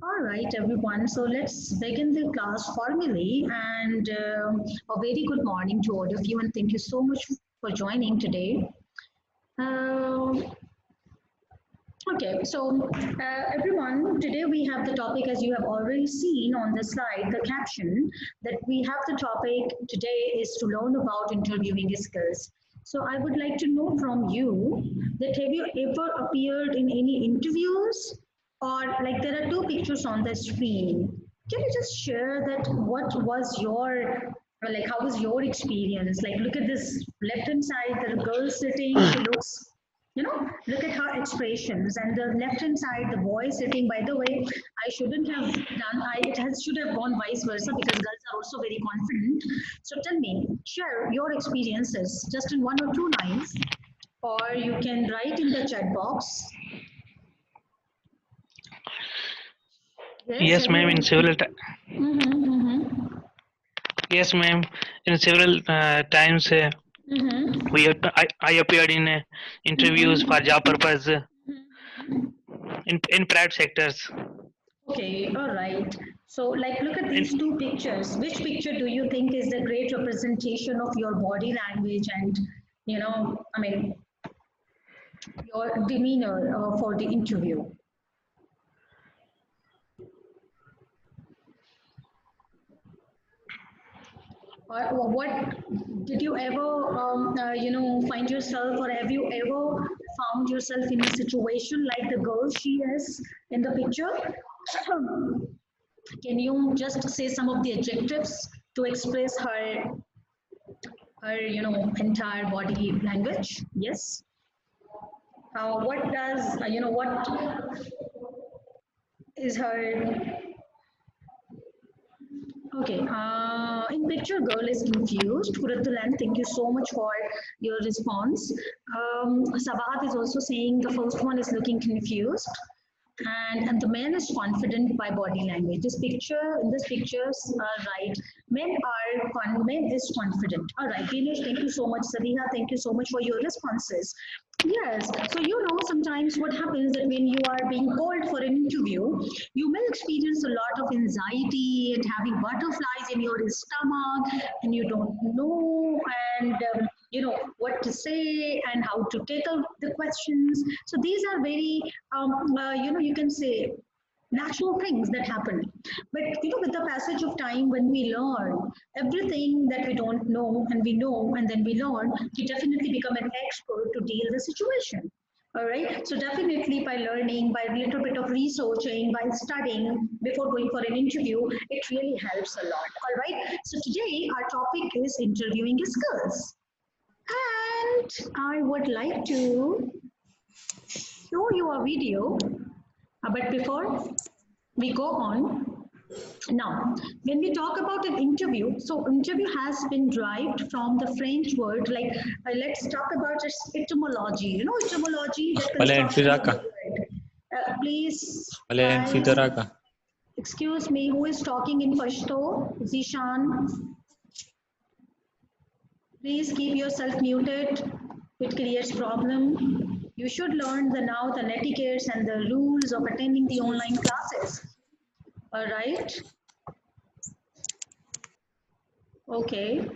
All right, everyone. So let's begin the class formally. And a very good morning to all of you, and thank you so much for joining today. Uh, okay, so everyone, today we have the topic, as you have already seen on the slide, the caption that we have the topic today is to learn about interviewing skills. So I would like to know from you that have you ever appeared in any interviews, or like there are two pictures on the screen. Can you just share that what was your like how was your experience? Like look at this left hand side, there are girls sitting, she looks look at her expressions, and the left hand side the boy sitting. By the way, I shouldn't have done I it has should have gone vice versa because girls are also very confident. So tell me, share your experiences just in one or two lines, or you can write in the chat box. Yes, Yes, have ma'am. In you? several yes, ma'am. In several times, Mm-hmm. I appeared in interviews for Mm-hmm. job purpose in private sectors. Okay, all right. So, like, look at In these two pictures. Which picture do you think is the great representation of your body language and, I mean, your demeanor for the interview? Or what did you ever, find yourself, or have you ever found yourself in a situation like the girl she is in the picture? Can you just say some of the adjectives to express her entire body language? Yes. What does what is her? Okay. In picture, girl is confused. Kuratulan, thank you so much for your response. Sabahat is also saying the first one is looking confused. And the man is confident by body language. This pictures are right. Men is confident. All right, Dinesh, thank you so much. Sabiha, thank you so much for your responses. Yes, so sometimes what happens that when you are being called for an interview, you may experience a lot of anxiety and having butterflies in your stomach, and you don't know and what to say and how to tackle the questions. So these are very you can say natural things that happen. But with the passage of time, when we learn everything that we don't know and we know and then we learn, we definitely become an expert to deal the situation. All right. So definitely by learning, by a little bit of researching, by studying before going for an interview, it really helps a lot. All right. So today our topic is interviewing skills. And I would like to show you a video. But before we go on, now, when we talk about an interview, so interview has been derived from the French word, like let's talk about its etymology. Etymology, the Wala construction of the Fidoraka. word. Please, Wala guys, Fidoraka. excuse me, who is talking in Pashto? Zishan, please keep yourself muted. It creates problem. You should learn the etiquettes and the rules of attending the online classes. All right. Okay.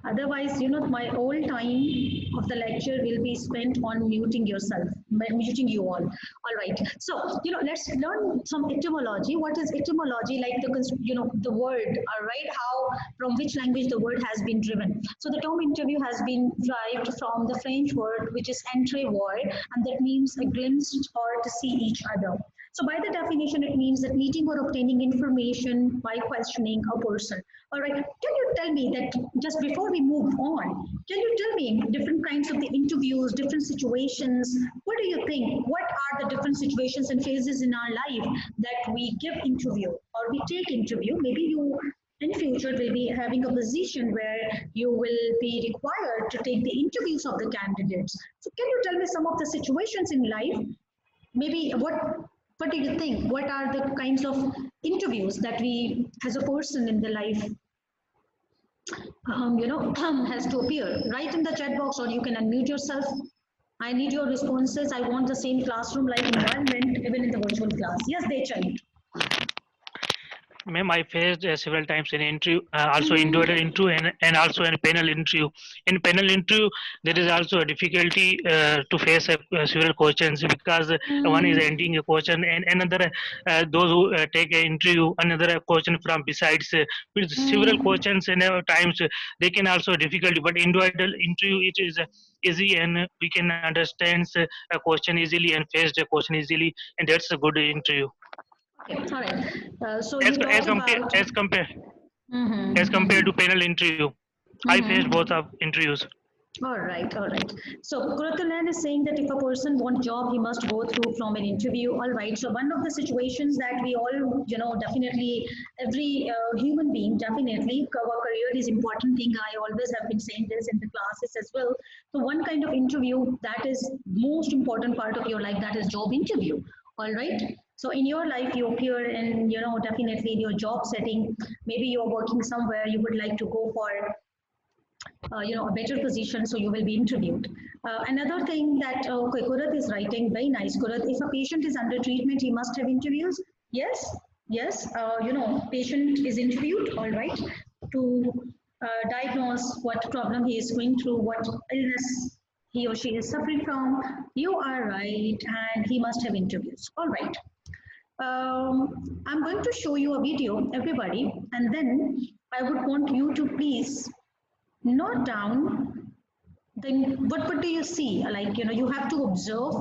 Otherwise, my whole time of the lecture will be spent on muting yourself, muting you all. All right. So, let's learn some etymology. What is etymology? Like the word, all right? How, from which language the word has been driven. So the term interview has been derived from the French word, which is entrevoir, and that means a glimpse or to see each other. So by the definition, it means that meeting or obtaining information by questioning a person. All right. Can you tell me that just before we move on, can you tell me different kinds of the interviews, different situations? What do you think? What are the different situations and phases in our life that we give interview or we take interview? Maybe you in future will be having a position where you will be required to take the interviews of the candidates. So can you tell me some of the situations in life? Maybe what do you think? What are the kinds of interviews that we, as a person in the life, has to appear? Write in the chat box, or you can unmute yourself. I need your responses. I want the same classroom-like environment even in the virtual class. Yes, they child. Ma'am, I faced several times in interview, also individual interview and also in panel interview. In panel interview, there is also a difficulty to face several questions because one is ending a question and another, those who take an interview, another question from besides, with several questions and times they can also difficulty. But individual interview it is easy and we can understand a question easily and face the question easily, and that's a good interview. Okay, all right. So you talked about. As Mhm, compared to mhm, panel interview. I faced both mhm. of interviews. All right, all right. So Kuratulan is saying that if a person wants job, he must go through from an interview. All right. So one of the situations that we all, definitely every human being, definitely our career is important thing. I always have been saying this in the classes as well. So one kind of interview that is most important part of your life, that is job interview. All right. So in your life, you appear in, definitely in your job setting. Maybe you're working somewhere, you would like to go for a better position, so you will be interviewed. Another thing that okay, Kurat is writing, very nice, Kurat. If a patient is under treatment, he must have interviews. Yes, yes. Patient is interviewed, all right, to diagnose what problem he is going through, what illness he or she is suffering from. You are right, and he must have interviews. All right. I'm going to show you a video, everybody, and then I would want you to please note down, then what do you see, like you have to observe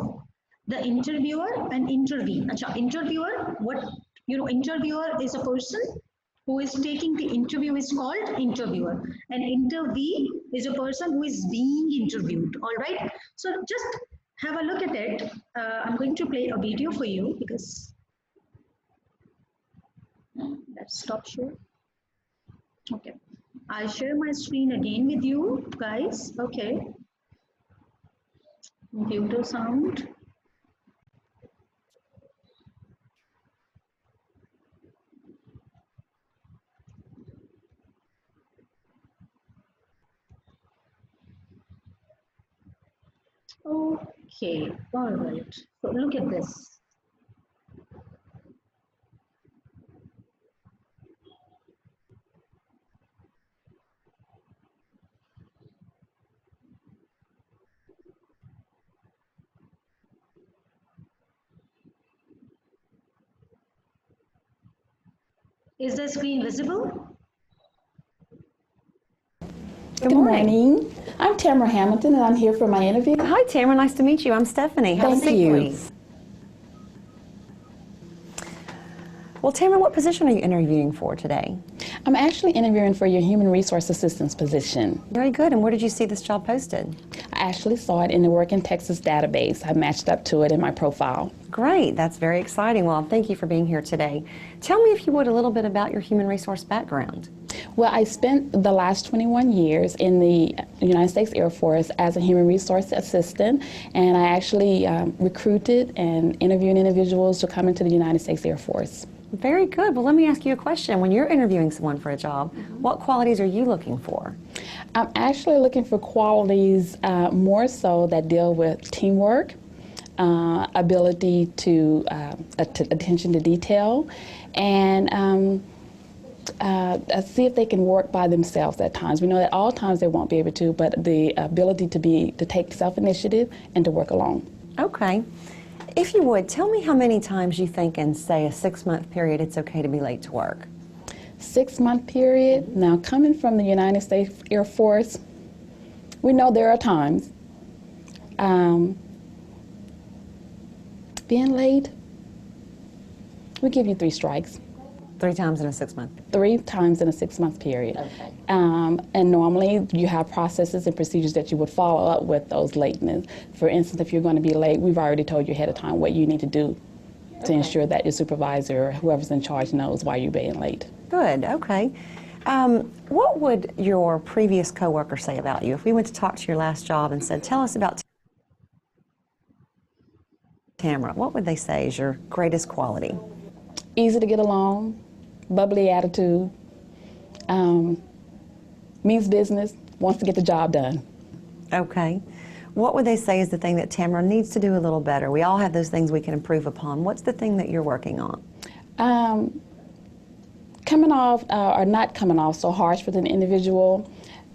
the interviewer and intervene. Acha, interviewer, what interviewer is a person who is taking the interview, is called interviewer, and interview is a person who is being interviewed. All right, so just have a look at it. I'm going to play a video for you because let's stop share. Okay, I'll share my screen again with you guys. Okay, computer sound. Okay, all right. So look at this. Is the screen visible? Good morning. I'm Tamara Hamilton, and I'm here for my interview. Hi, Tamara. Nice to meet you. I'm Stephanie. Have Thank a seat, you. please. Well, Tamara, what position are you interviewing for today? I'm actually interviewing for your human resource assistance position. Very good. And where did you see this job posted? I actually saw it in the Work in Texas database. I matched up to it in my profile. Great. That's very exciting. Well, thank you for being here today. Tell me, if you would, a little bit about your human resource background. Well, I spent the last 21 years in the United States Air Force as a human resource assistant, and I actually recruited and interviewed individuals to come into the United States Air Force. Very good. Well, let me ask you a question. When you're interviewing someone for a job, what qualities are you looking for? I'm actually looking for qualities more so that deal with teamwork, ability to attention to detail, and see if they can work by themselves at times. We know that all times they won't be able to, but the ability to take self-initiative and to work alone. Okay. If you would, tell me how many times you think in, say, a 6-month period it's okay to be late to work. 6-month period. Now, coming from the United States Air Force, we know there are times. Being late, we give you 3 strikes. 3 times in a 6-month? 3 times in a 6-month period. Okay. And normally you have processes and procedures that you would follow up with those lateness. For instance, if you're going to be late, we've already told you ahead of time what you need to do to ensure that your supervisor or whoever's in charge knows why you're being late. Good, okay. What would your previous coworker say about you? If we went to talk to your last job and said, tell us about Tamara, what would they say is your greatest quality? Easy to get along, bubbly attitude, means business, wants to get the job done. Okay. What would they say is the thing that Tamara needs to do a little better? We all have those things we can improve upon. What's the thing that you're working on? coming off or not coming off so harsh with an individual.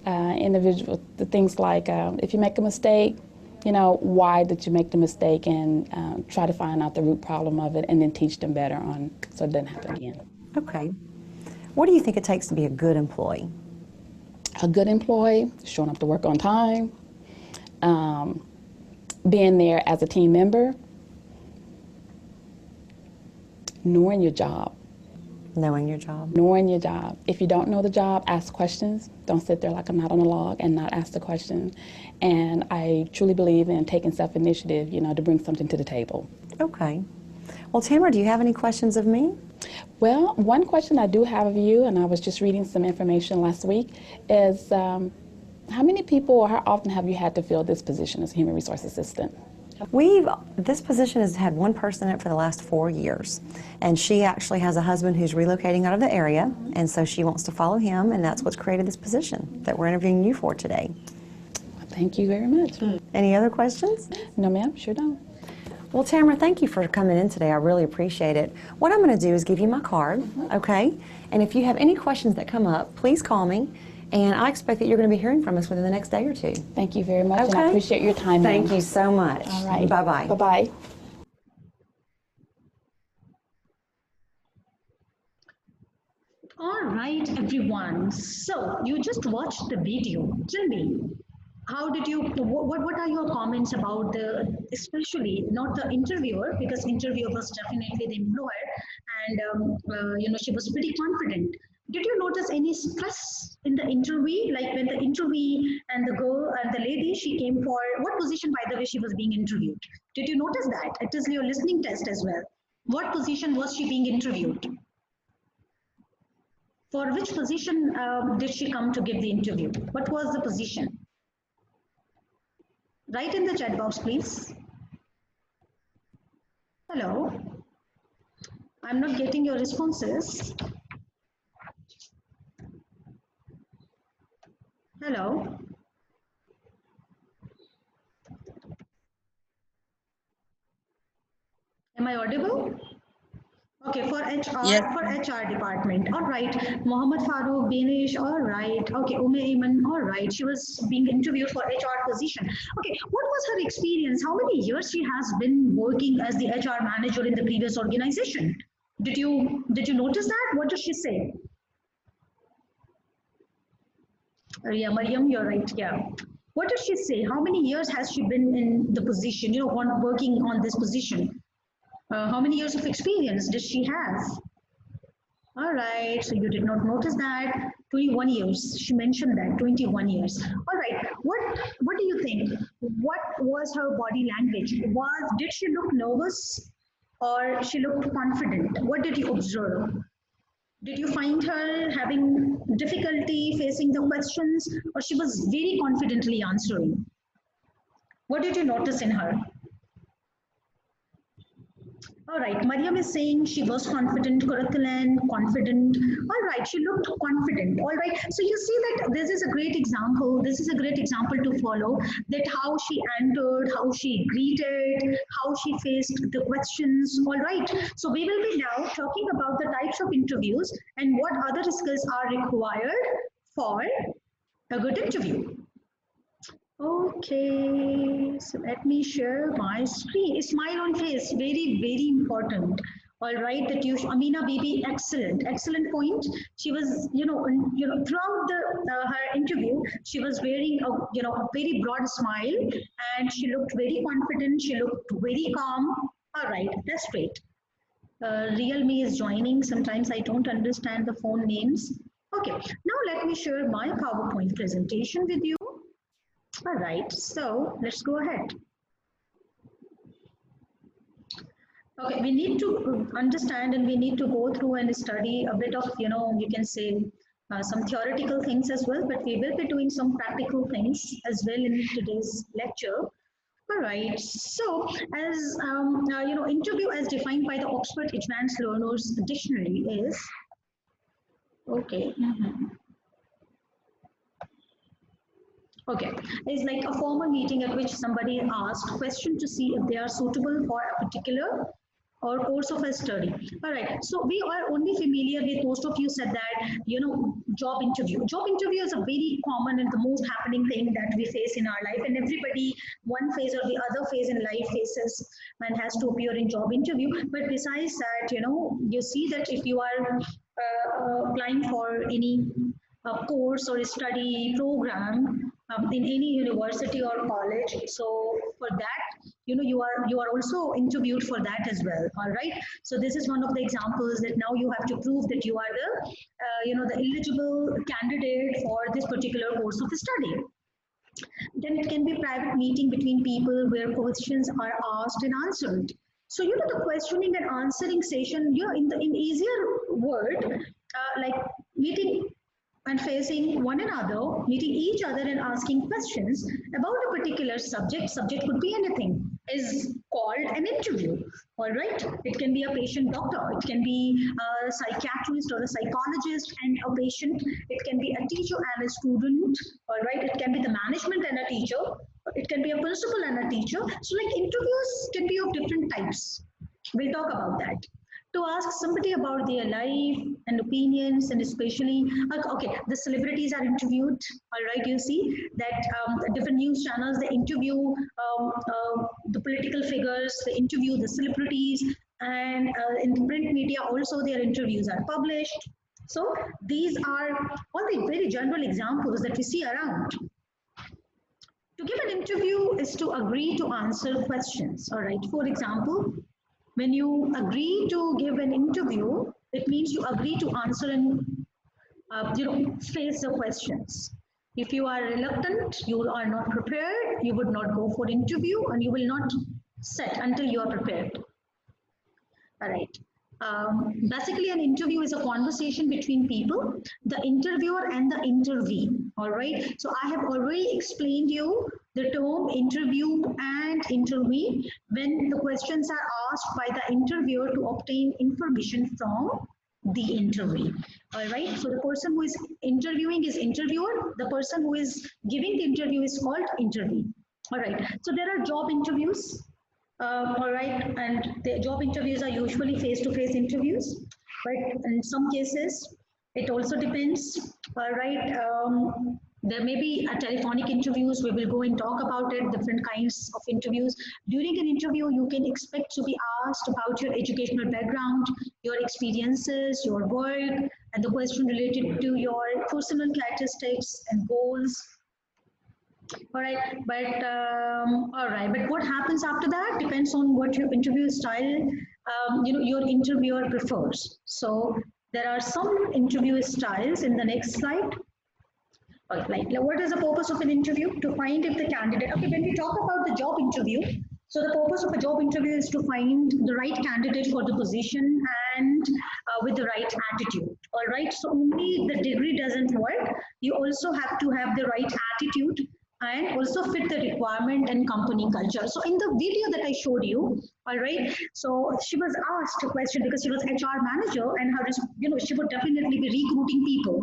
The things like if you make a mistake, why did you make the mistake, and try to find out the root problem of it, and then teach them better on so it doesn't happen again. Okay. What do you think it takes to be a good employee? A good employee, showing up to work on time, being there as a team member, knowing your job. Knowing your job. Knowing your job. If you don't know the job, ask questions. Don't sit there like a knot on a log and not ask the question. And I truly believe in taking self-initiative, to bring something to the table. Okay. Well, Tamara, do you have any questions of me? Well, one question I do have of you, and I was just reading some information last week, is how many people or how often have you had to fill this position as a human resource assistant? This position has had one person in it for the last 4 years, and she actually has a husband who's relocating out of the area, and so she wants to follow him, and that's what's created this position that we're interviewing you for today. Well, thank you very much. Any other questions? No, ma'am, sure don't. Well, Tamara, thank you for coming in today. I really appreciate it. What I'm going to do is give you my card, okay? And if you have any questions that come up, please call me. And I expect that you're going to be hearing from us within the next day or two. Thank you very much, Okay. and I appreciate your time. Thank you so much. All right. Bye-bye. Bye-bye. All right, everyone. So you just watched the video. Tell me, how did you? What are your comments about especially not the interviewer, because interviewer was definitely the employer, and she was pretty confident. Did you notice any stress in the interview? Like when the interviewee and the girl and the lady, she came for what position, by the way, she was being interviewed? Did you notice that? It is your listening test as well. What position was she being interviewed? For which position did she come to give the interview? What was the position? Write in the chat box, please. Hello. I'm not getting your responses. Hello. Am I audible? Okay, for HR, Yes. for HR department. All right. Mohammed Farooq, Benish, all right. Okay, Ume Iman, all right. She was being interviewed for HR position. Okay, what was her experience? How many years she has been working as the HR manager in the previous organization? Did you notice that? What does she say? Yeah, Mariam, you're right. Yeah. What does she say? How many years has she been in the position, working on this position? How many years of experience does she have? All right, so you did not notice that. 21 years, she mentioned that, 21 years. All right, what do you think? What was her body language? Did she look nervous or she looked confident? What did you observe? Did you find her having difficulty facing the questions, or she was very confidently answering? What did you notice in her? All right, Mariam is saying she was confident, Kuratulan, confident. All right, she looked confident. All right, so you see that this is a great example. This is a great example to follow, that how she entered, how she greeted, how she faced the questions. All right, so we will be now talking about the types of interviews and what other skills are required for a good interview. Okay, so let me share my screen. Smile on face, very, very important. All right, that you, Amina Bibi, excellent point. She was, throughout her interview, she was wearing a very broad smile, and she looked very confident. She looked very calm. All right, that's great. Realme is joining. Sometimes I don't understand the phone names. Okay, now let me share my PowerPoint presentation with you. All right, so let's go ahead. Okay, we need to understand and we need to go through and study a bit of, you can say some theoretical things as well, but we will be doing some practical things as well in today's lecture. All right, so as, interview as defined by the Oxford Advanced Learners Dictionary is, okay. Okay, it's like a formal meeting at which somebody asked question to see if they are suitable for a particular or course of a study. All right. So we are only familiar with, most of you said that, job interview. Job interview is a very common and the most happening thing that we face in our life, and everybody, one phase or the other phase in life faces and has to appear in job interview. But besides that, you see that if you are applying for any course or study program in any university or college, so for that, you are also interviewed for that as well. All right. So this is one of the examples that now you have to prove that you are the eligible candidate for this particular course of study. Then it can be private meeting between people where questions are asked and answered. So the questioning and answering session, in easier word, like meeting and facing one another, meeting each other and asking questions about a particular subject. Subject could be anything, is called an interview. All right. It can be a patient doctor. It can be a psychiatrist or a psychologist and a patient. It can be a teacher and a student. All right. It can be the management and a teacher. It can be a principal and a teacher. So like interviews can be of different types. We'll talk about that. To ask somebody about their life and opinions, and especially, okay, the celebrities are interviewed. All right, you see that different news channels, they interview the political figures, they interview the celebrities, and in the print media also their interviews are published. So these are all the very general examples that we see around. To give an interview is to agree to answer questions. All right, for example, when you agree to give an interview, it means you agree to answer and face the questions. If you are reluctant, you are not prepared, you would not go for interview, and you will not sit until you are prepared. All right. Basically, an interview is a conversation between people, the interviewer and the interviewee. All right. So I have already explained you the term interview and interviewee when the questions are asked by the interviewer to obtain information from the interviewee. All right. So the person who is interviewing is interviewer. The person who is giving the interview is called interviewee. All right. So there are job interviews. All right, and the job interviews are usually face-to-face interviews, but in some cases, it also depends. All right, there may be a telephonic interviews. We will go and talk about it, different kinds of interviews. During an interview, you can expect to be asked about your educational background, your experiences, your work, and the question related to your personal characteristics and goals. All right, but what happens after that depends on what your interview style, your interviewer prefers. So there are some interview styles in the next slide. Like, what is the purpose of an interview? To find if the candidate. Okay, when we talk about the job interview, so the purpose of a job interview is to find the right candidate for the position and with the right attitude. All right, so only the degree doesn't work. You also have to have the right attitude and also fit the requirement and company culture. So in the video that I showed you, all right, so she was asked a question because she was HR manager and her, she would definitely be recruiting people.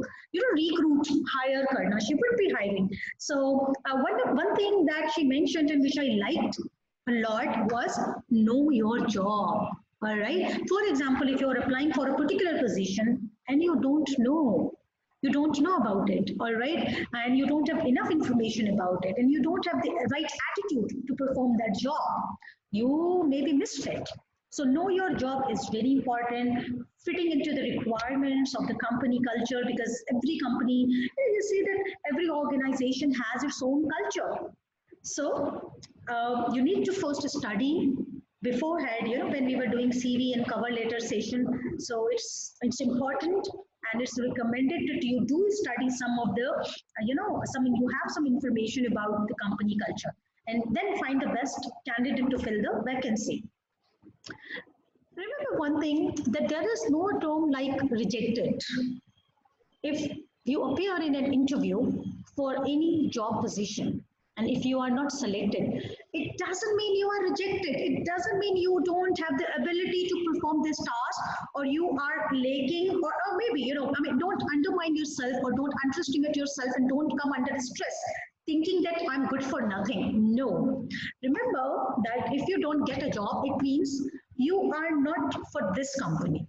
Recruit, hire karna. She would be hiring. So one thing that she mentioned and which I liked a lot was know your job. All right. For example, if you're applying for a particular position and you don't know about it, all right, and you don't have enough information about it, and you don't have the right attitude to perform that job, you may be misfit. So know your job is very important, fitting into the requirements of the company culture, because every company, you see that every organization has its own culture. So you need to first study beforehand, when we were doing CV and cover letter session. So it's important. And it's recommended that you do study some of the, you have some information about the company culture, and then find the best candidate to fill the vacancy. Remember one thing, that there is no term like rejected. If you appear in an interview for any job position, and if you are not selected, it doesn't mean you are rejected. It doesn't mean you don't have the ability to perform this task, or you are lacking, or maybe, don't undermine yourself or don't underestimate yourself, and don't come under stress thinking that I'm good for nothing. No. Remember that if you don't get a job, it means you are not for this company.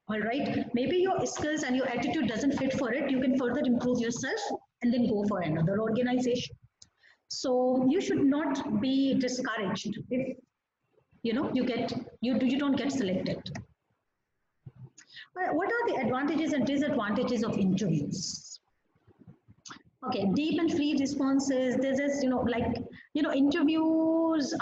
All right, maybe your skills and your attitude doesn't fit for it. You can further improve yourself and then go for another organization. So you should not be discouraged if you don't get selected. But what are the advantages and disadvantages of interviews? Okay, deep and free responses. This is, interviews,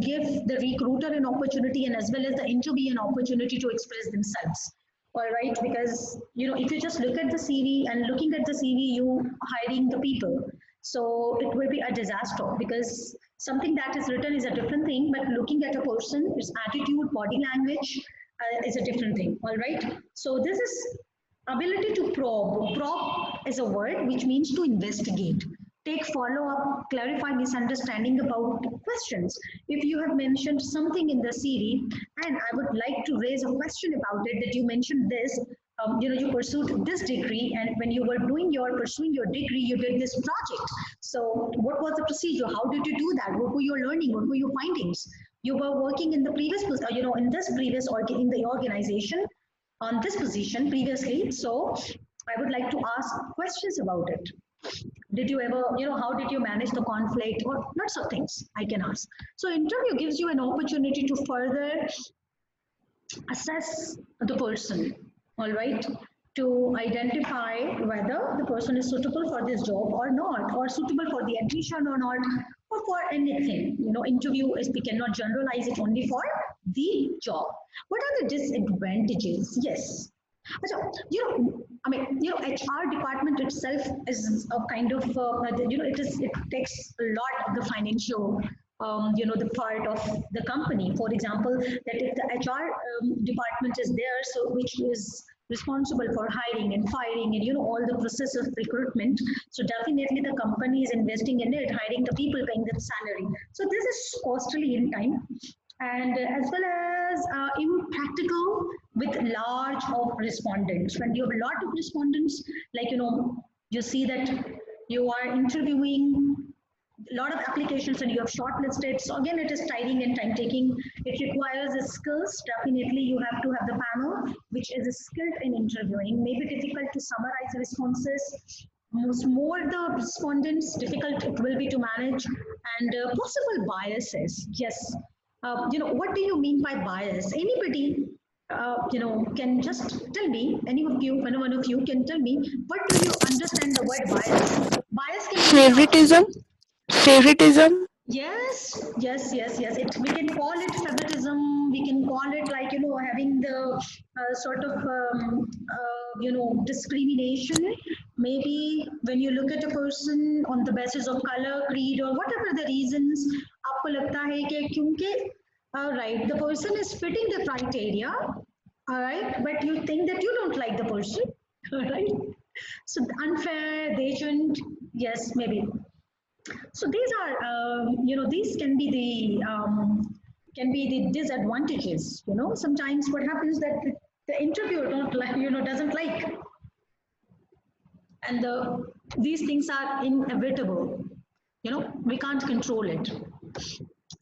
give the recruiter an opportunity and as well as the interview an opportunity to express themselves. All right, because, if you just look at the CV and looking at the CV, you hiring the people. So it will be a disaster because something that is written is a different thing, but looking at a person, its attitude, body language is a different thing. All right. So this is ability to probe. Probe is a word which means to investigate, take follow up, clarify misunderstanding about questions. If you have mentioned something in the CV and I would like to raise a question about it, that you mentioned this, you pursued this degree, and when you were pursuing your degree, you did this project. So, what was the procedure? How did you do that? What were your learning? What were your findings? You were working in the previous, in the organization on this position previously. So, I would like to ask questions about it. Did you ever, how did you manage the conflict, or lots of things I can ask. So, interview gives you an opportunity to further assess the person, all right, to identify whether the person is suitable for this job or not, or suitable for the admission or not, or for anything. Interview is, we cannot generalize it only for the job. What are the disadvantages? Yes. So, HR department itself is a kind of, it takes a lot of the financial, the part of the company. For example, that if the HR department is there, so which is responsible for hiring and firing and all the process of recruitment, so definitely the company is investing in it, hiring the people, paying them salary. So this is costly in time, and as well as impractical with large of respondents. When you have a lot of respondents, like you see that you are interviewing a lot of applications and you have shortlisted. So again, it is tiring and time taking. It requires skills. Definitely, you have to have the panel which is skilled in interviewing. Maybe difficult to summarize responses. More the respondents, difficult it will be to manage, and possible biases. Yes. What do you mean by bias? Anybody can just tell me, any of you, one of you can tell me, what do you understand the word bias? Bias can mean Favoritism. Favoritism. Yes. We can call it favoritism. We can call it like having the sort of discrimination. Maybe when you look at a person on the basis of color, creed, or whatever the reasons, आपको लगता है कि क्योंकि right, the person is fitting the criteria, all right, but you think that you don't like the person, all right. So unfair, they shouldn't. Yes, maybe. So these are, these can be the disadvantages. Sometimes what happens that the interviewer don't like, doesn't like, and these things are inevitable. We can't control it.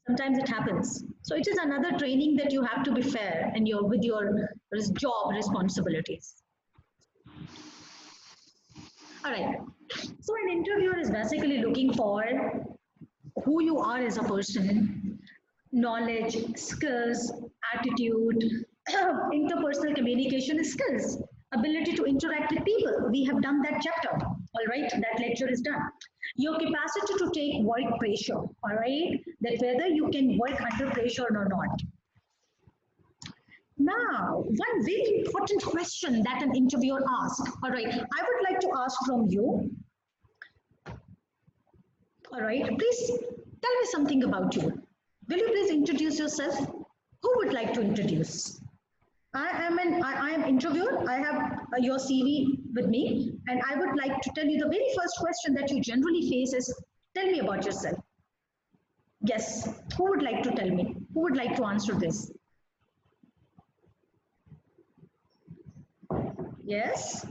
Sometimes it happens. So it is another training that you have to be fair and with your job responsibilities. All right. So an interviewer is basically looking for who you are as a person, knowledge, skills, attitude, interpersonal communication skills, ability to interact with people. We have done that chapter, all right? That lecture is done. Your capacity to take work pressure, all right? That whether you can work under pressure or not. Now, one very important question that an interviewer asks, all right, I would like to ask from you, all right, please tell me something about you. Will you please introduce yourself? Who would like to introduce? I am interviewer. I have your CV with me, and I would like to tell you the very first question that you generally face is, tell me about yourself. Yes, who would like to tell me? Who would like to answer this? Yes?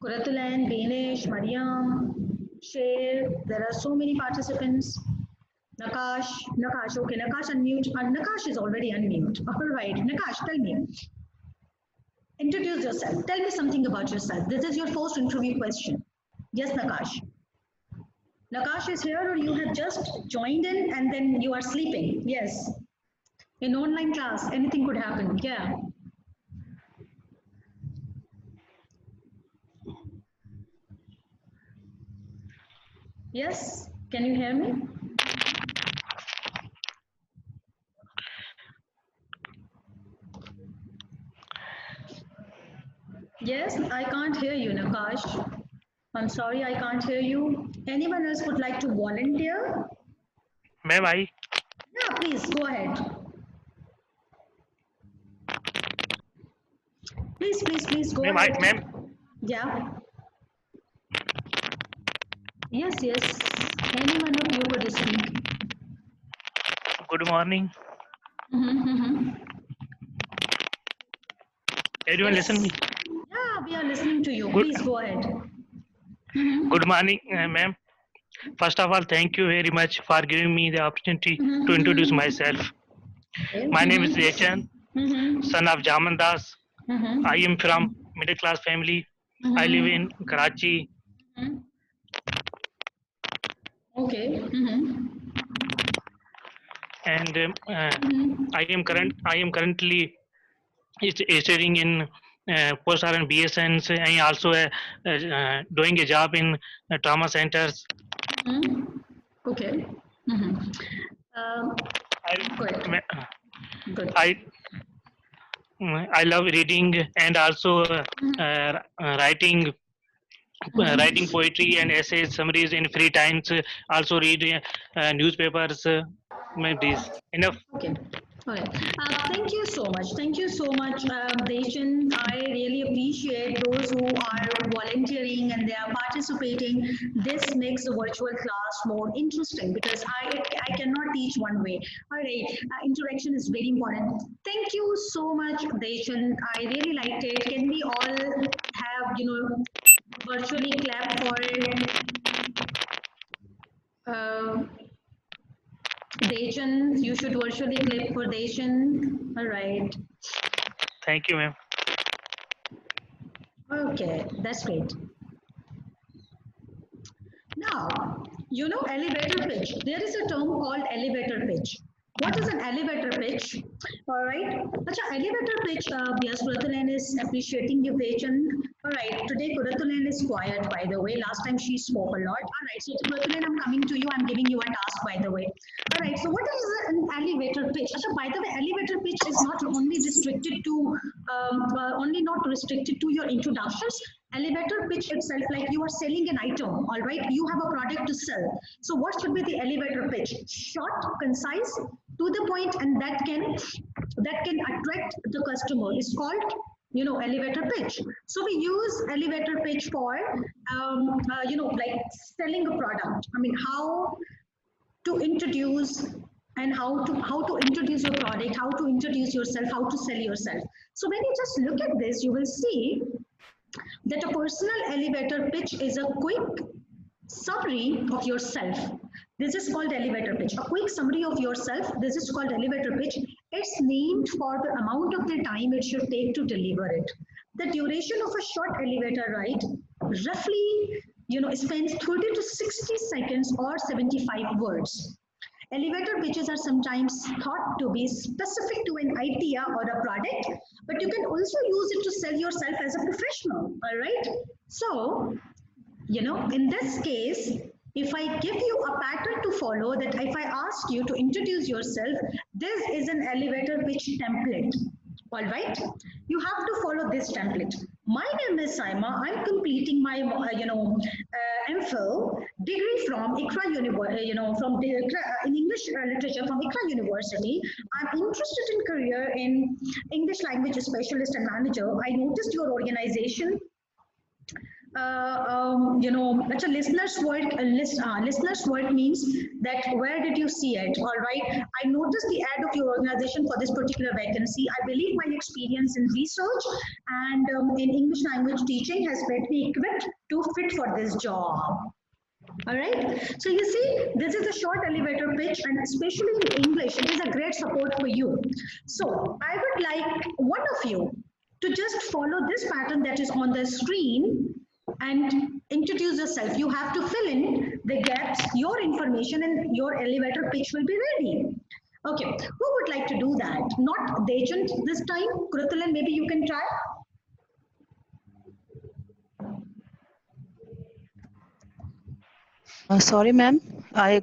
Kuratulan, Benesh, Mariam, Sher, there are so many participants. Nakash, okay, Nakash unmute. Nakash is already unmute. All right, Nakash, tell me. Introduce yourself. Tell me something about yourself. This is your first interview question. Yes, Nakash. Nakash is here, or you have just joined in and then you are sleeping? Yes. In online class, anything could happen. Yeah. Yes. Can you hear me? Yes, I can't hear you, Nakash. I'm sorry, I can't hear you. Anyone else would like to volunteer? Ma'am, Yeah, please go ahead. Please go ahead. ma'am. Yeah. Yes. Any one of you could speak. Good morning. Everyone Yes. listen me. Yeah, we are listening to you. Please go ahead. Good morning, ma'am. First of all, thank you very much for giving me the opportunity to introduce myself. My name is Dechan, son of Jaman Das. I am from middle class family. I live in Karachi. Okay. And I am currently studying in post RN BSNs. I am also doing a job in trauma centers. Okay. Good. Good. I love reading and also writing poetry and essays, summaries in free times. Also read newspapers. These enough. Okay. All right. Thank you so much. Thank you so much, Dejan. I really appreciate those who are volunteering and they are participating. This makes the virtual class more interesting because I cannot teach one way. All right. Interaction is very important. Thank you so much, Dejan. I really liked it. Can we all have, virtually clap for Dejan? You should virtually clap for Dejan. All right. Thank you, ma'am. Okay, that's great. Now, elevator pitch. There is a term called elevator pitch. What is an elevator pitch? All right. Acha, elevator pitch. Yes, Kuratulain is appreciating your patient. All right. Today, Kuratulain is quiet, by the way. Last time she spoke a lot. All right. So, Kuratulain, I'm coming to you. I'm giving you a task, by the way. All right. So, what is an elevator pitch? Acha, by the way, elevator pitch is not only restricted to your introductions. Elevator pitch itself, like you are selling an item, all right, you have a product to sell. So what should be the elevator pitch? Short, concise, to the point, and that can attract the customer. It's called elevator pitch. So we use elevator pitch for like selling a product. I mean, how to introduce and how to introduce your product, how to introduce yourself, how to sell yourself. So when you just look at this, you will see that a personal elevator pitch is a quick summary of yourself. This is called elevator pitch. A quick summary of yourself. This is called elevator pitch. It's named for the amount of the time it should take to deliver it. The duration of a short elevator ride roughly, spends 30 to 60 seconds or 75 words. Elevator pitches are sometimes thought to be specific to an idea or a product, but you can also use it to sell yourself as a professional, all right? So, in this case, if I give you a pattern to follow, that if I ask you to introduce yourself, this is an elevator pitch template, all right? You have to follow this template. My name is Saima. I'm completing my, MPhil degree from ICRA University, in English literature from ICRA University. I'm interested in career in English language specialist and manager. I noticed your organization. That's a listener's work. Listener's work means that where did you see it? All right. I noticed the ad of your organization for this particular vacancy. I believe my experience in research and in English language teaching has made me equipped to fit for this job. All right. So you see, this is a short elevator pitch, and especially in English, it is a great support for you. So I would like one of you to just follow this pattern that is on the screen and introduce yourself. You have to fill in the gaps, your information, and your elevator pitch will be ready. Okay, who would like to do that? Not Dejant this time. Krutalan, maybe you can try. Sorry, ma'am. I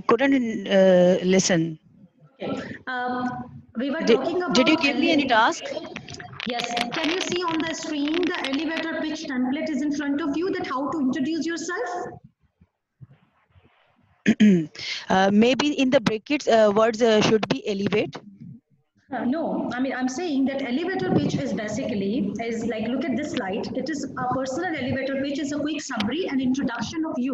couldn't listen. Okay. We were Did talking Did you about give me any task? Yes. Can you see on the screen the elevator pitch template is in front of you that how to introduce yourself? Maybe in the brackets, words should be elevate. No, I mean, I'm saying that elevator pitch is basically, is like, look at this slide. It is a personal elevator pitch is a quick summary and introduction of you.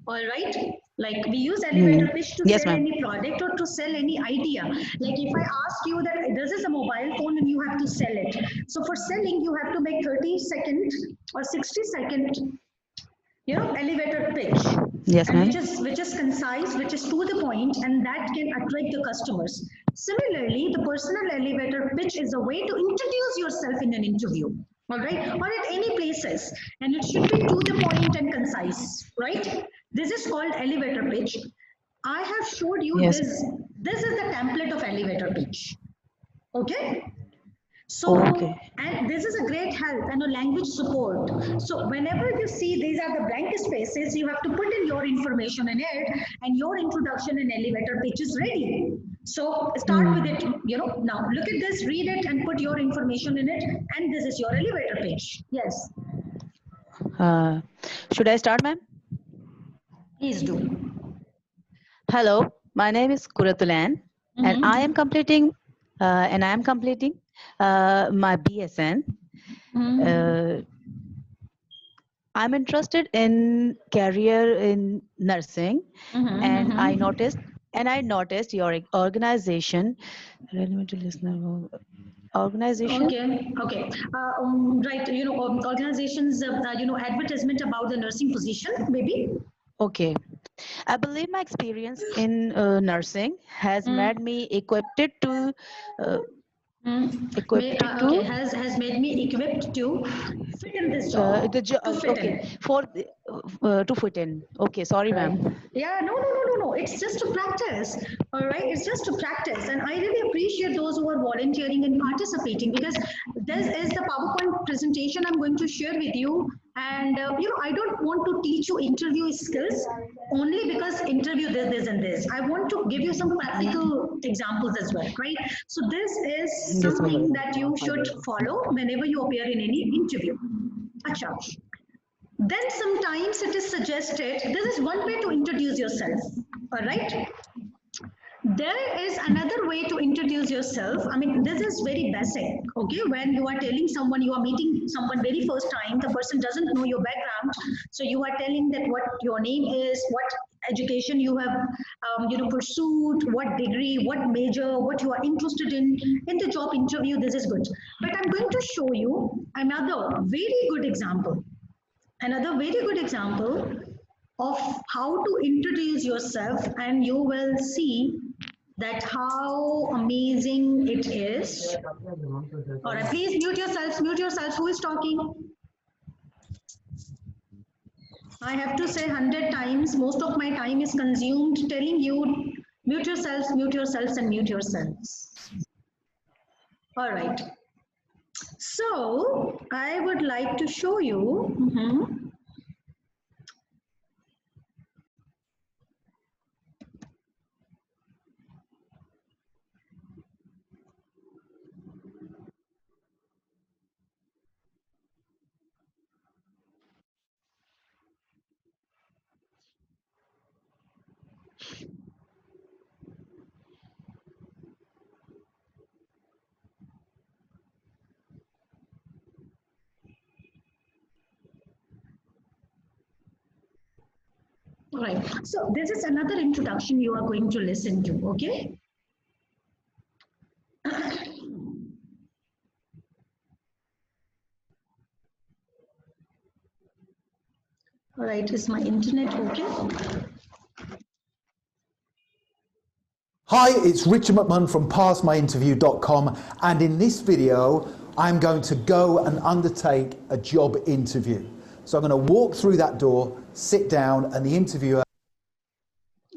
All right. Like we use elevator pitch to Yes, sell ma'am. any product or to sell any idea. Like if I ask you that this is a mobile phone and you have to sell it. So for selling, you have to make 30-second or 60-second, elevator pitch. Yes, And ma'am. which is concise, which is to the point, and that can attract the customers. Similarly, the personal elevator pitch is a way to introduce yourself in an interview, all right, or at any places, and it should be to the point and concise, right? This is called elevator pitch. I have showed you Yes. this is the template of elevator pitch, okay? So, Okay. and this is a great help and a language support. So whenever you see these are the blank spaces, you have to put in your information in it and your introduction and elevator pitch is ready. So start with it, now look at this, read it and put your information in it. And this is your elevator pitch. Yes, Should I start, ma'am? please do. Hello, my name is Kuratulan, and I am completing my BSN. I'm interested in career in nursing, and I noticed your organization. Relevant to listener organization. Okay. Right. Organizations, advertisement about the nursing position, maybe. Okay. I believe my experience in nursing has made me equipped to Okay, has made me equipped to fit in this job. the job. To fit Okay, in. for to fit in. Okay, sorry, ma'am. Yeah, no. It's just to practice. All right, it's just to practice, and I really appreciate those who are volunteering and participating because this is the PowerPoint presentation I'm going to share with you. And I don't want to teach you interview skills only because interview this and this. I want to give you some practical examples as well, right? So this is something that you should follow whenever you appear in any interview. Acha. Then sometimes it is suggested, this is one way to introduce yourself, all right? There is another way to introduce yourself. I mean, this is very basic, okay? When you are telling someone, you are meeting someone very first time, the person doesn't know your background. So you are telling that what your name is, what education you have, pursued, what degree, what major, what you are interested in the job interview, this is good. But I'm going to show you another very good example. Another very good example of how to introduce yourself, and you will see that how amazing it is. All right, please mute yourselves. Who is talking? I have to say 100 times. Most of my time is consumed telling you mute yourselves, and mute yourselves. All right. So I would like to show you. Right. So this is another introduction you are going to listen to, okay? All right, is my internet okay? Hi, it's Richard McMahon from PassMyInterview.com, and in this video I'm going to go and undertake a job interview. So I'm going to walk through that door, sit down, and the interviewer...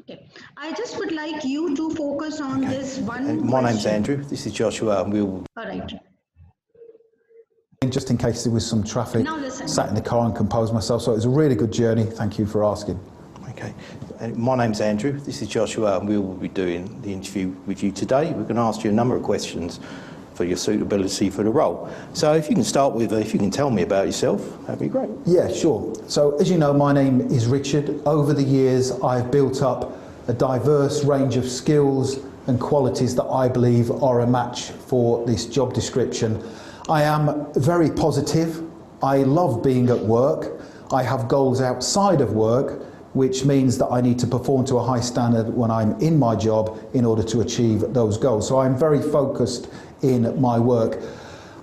Okay, I just would like you to focus on this one My name's question. Andrew, this is Joshua, and we'll... All right. Just in case there was some traffic, Now listen. sat in the car and composed myself, so it was a really good journey. Thank you for asking. Okay. My name's Andrew, this is Joshua, and we will be doing the interview with you today. We're going to ask you a number of questions for your suitability for the role. So if you can start with, if you can tell me about yourself, that'd be great. Yeah, sure. So as you know, my name is Richard. Over the years, I've built up a diverse range of skills and qualities that I believe are a match for this job description. I am very positive. I love being at work. I have goals outside of work, which means that I need to perform to a high standard when I'm in my job in order to achieve those goals. So I'm very focused in my work.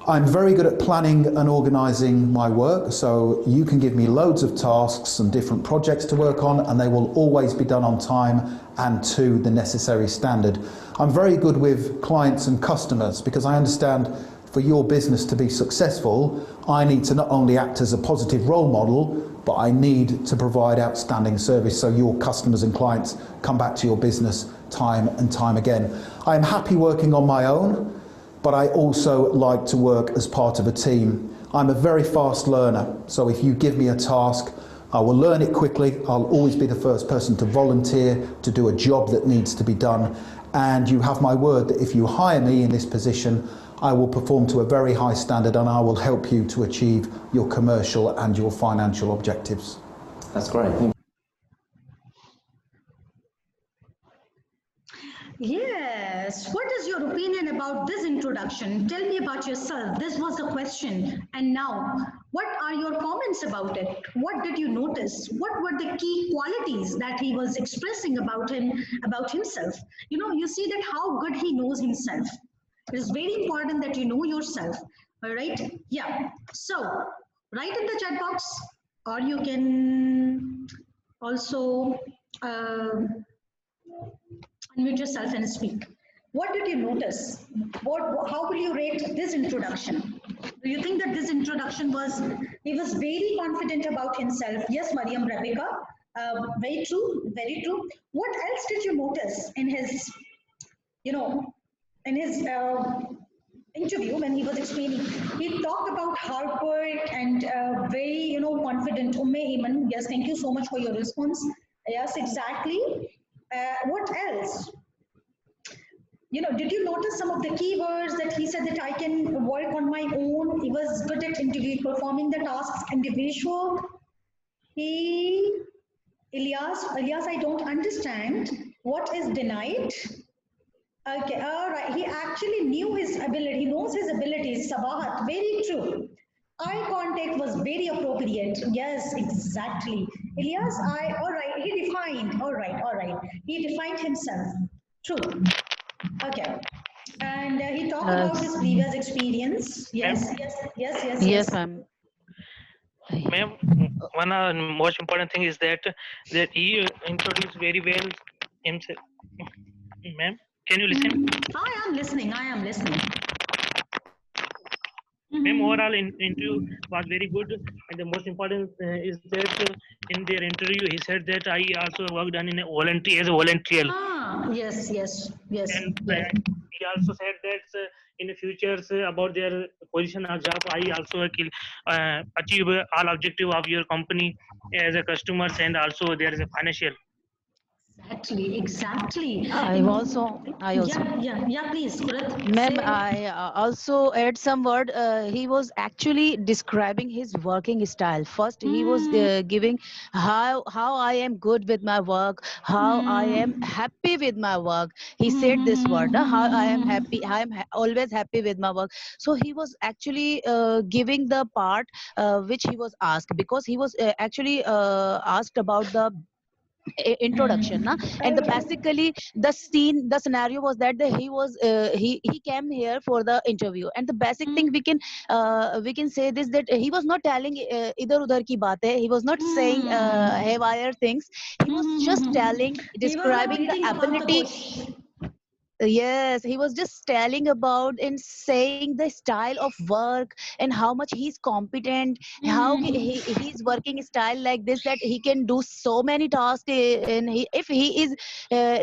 I'm very good at planning and organising my work, so you can give me loads of tasks and different projects to work on, and they will always be done on time and to the necessary standard. I'm very good with clients and customers because I understand for your business to be successful, I need to not only act as a positive role model, but I need to provide outstanding service so your customers and clients come back to your business time and time again. I am happy working on my own, but I also like to work as part of a team. I'm a very fast learner, so if you give me a task, I will learn it quickly. I'll always be the first person to volunteer to do a job that needs to be done. And you have my word that if you hire me in this position, I will perform to a very high standard and I will help you to achieve your commercial and your financial objectives. That's great. Yes, what is your opinion about this introduction? Tell me about yourself. This was the question. And now, what are your comments about it? What did you notice? What were the key qualities that he was expressing about himself? You know, you see that how good he knows himself. It is very important that you know yourself. All right. Yeah. So write in the chat box, or you can also unmute yourself and speak. What did you notice? How will you rate this introduction? Do you think that this introduction he was very confident about himself? Yes, Mariam Rebecca. Very true. Very true. What else did you notice in his, in his interview when he was explaining? He talked about hard work and very, confident. Iman, yes, thank you so much for your response. Yes, exactly. What else? Did you notice some of the keywords that he said that I can work on my own? He was good at performing the tasks individual. Ilyas, I don't understand. What is denied? Okay, all right. He actually knew his ability. He knows his abilities. Sabahat, very true. Eye contact was very appropriate. Yes, exactly. Ilyas, all right. He defined. All right. He defined himself. True. Okay. And he talked about his previous experience. Yes. Yes, ma'am. Ma'am, one of the most important thing is that he introduced very well himself. Ma'am, can you listen? I am listening. Ma'am, overall interview was very good, and the most important is that in their interview he said that I also worked on as a volunteer. Yes. And he also said that in the future about their position of job, I also achieve all objective of your company as a customer, and also there is a financial. Exactly. I also. Yeah, please, Kurat. Ma'am, I also add some word. He was actually describing his working style. First, he was giving how I am good with my work, how I am happy with my work. He said this word, how I am happy. I am always happy with my work. So he was actually giving the part which he was asked, because he was actually asked about the introduction na? And basically the scenario was that he came here for the interview, and the basic thing we can say this, that he was not telling idhar udhar ki baatein, he was not saying haywire things, he was just telling, He was not describing the beating about the ability. bush. Yes, he was just telling about and saying the style of work and how much he's competent, how he's working style like this, that he can do so many tasks, and if he is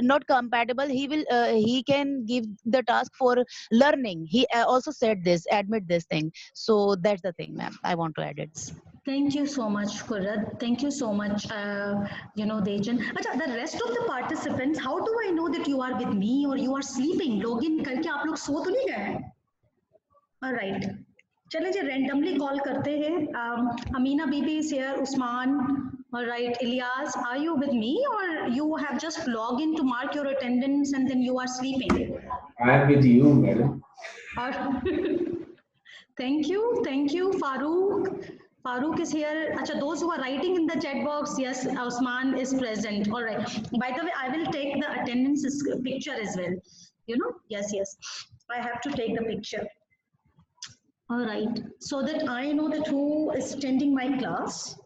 not compatible, he can give the task for learning. He also said this, admit this thing. So that's the thing, ma'am, I want to add it. Thank you so much, Kurrat. Thank you so much, Dejan. Acha, the rest of the participants, how do I know that you are with me or you are sleeping? Login करके आप लोग सो तो नहीं गए? All right. चले जी randomly call करते हैं. Amina Bibi is here. Usman. All right. Ilyas, are you with me or you have just logged in to mark your attendance and then you are sleeping? I am with you, madam. Thank you, Farooq. Farooq is here. Acha, those who are writing in the chat box, yes, Usman is present. All right. By the way, I will take the attendance picture as well. You know, yes. I have to take the picture. All right. So that I know that who is attending my class.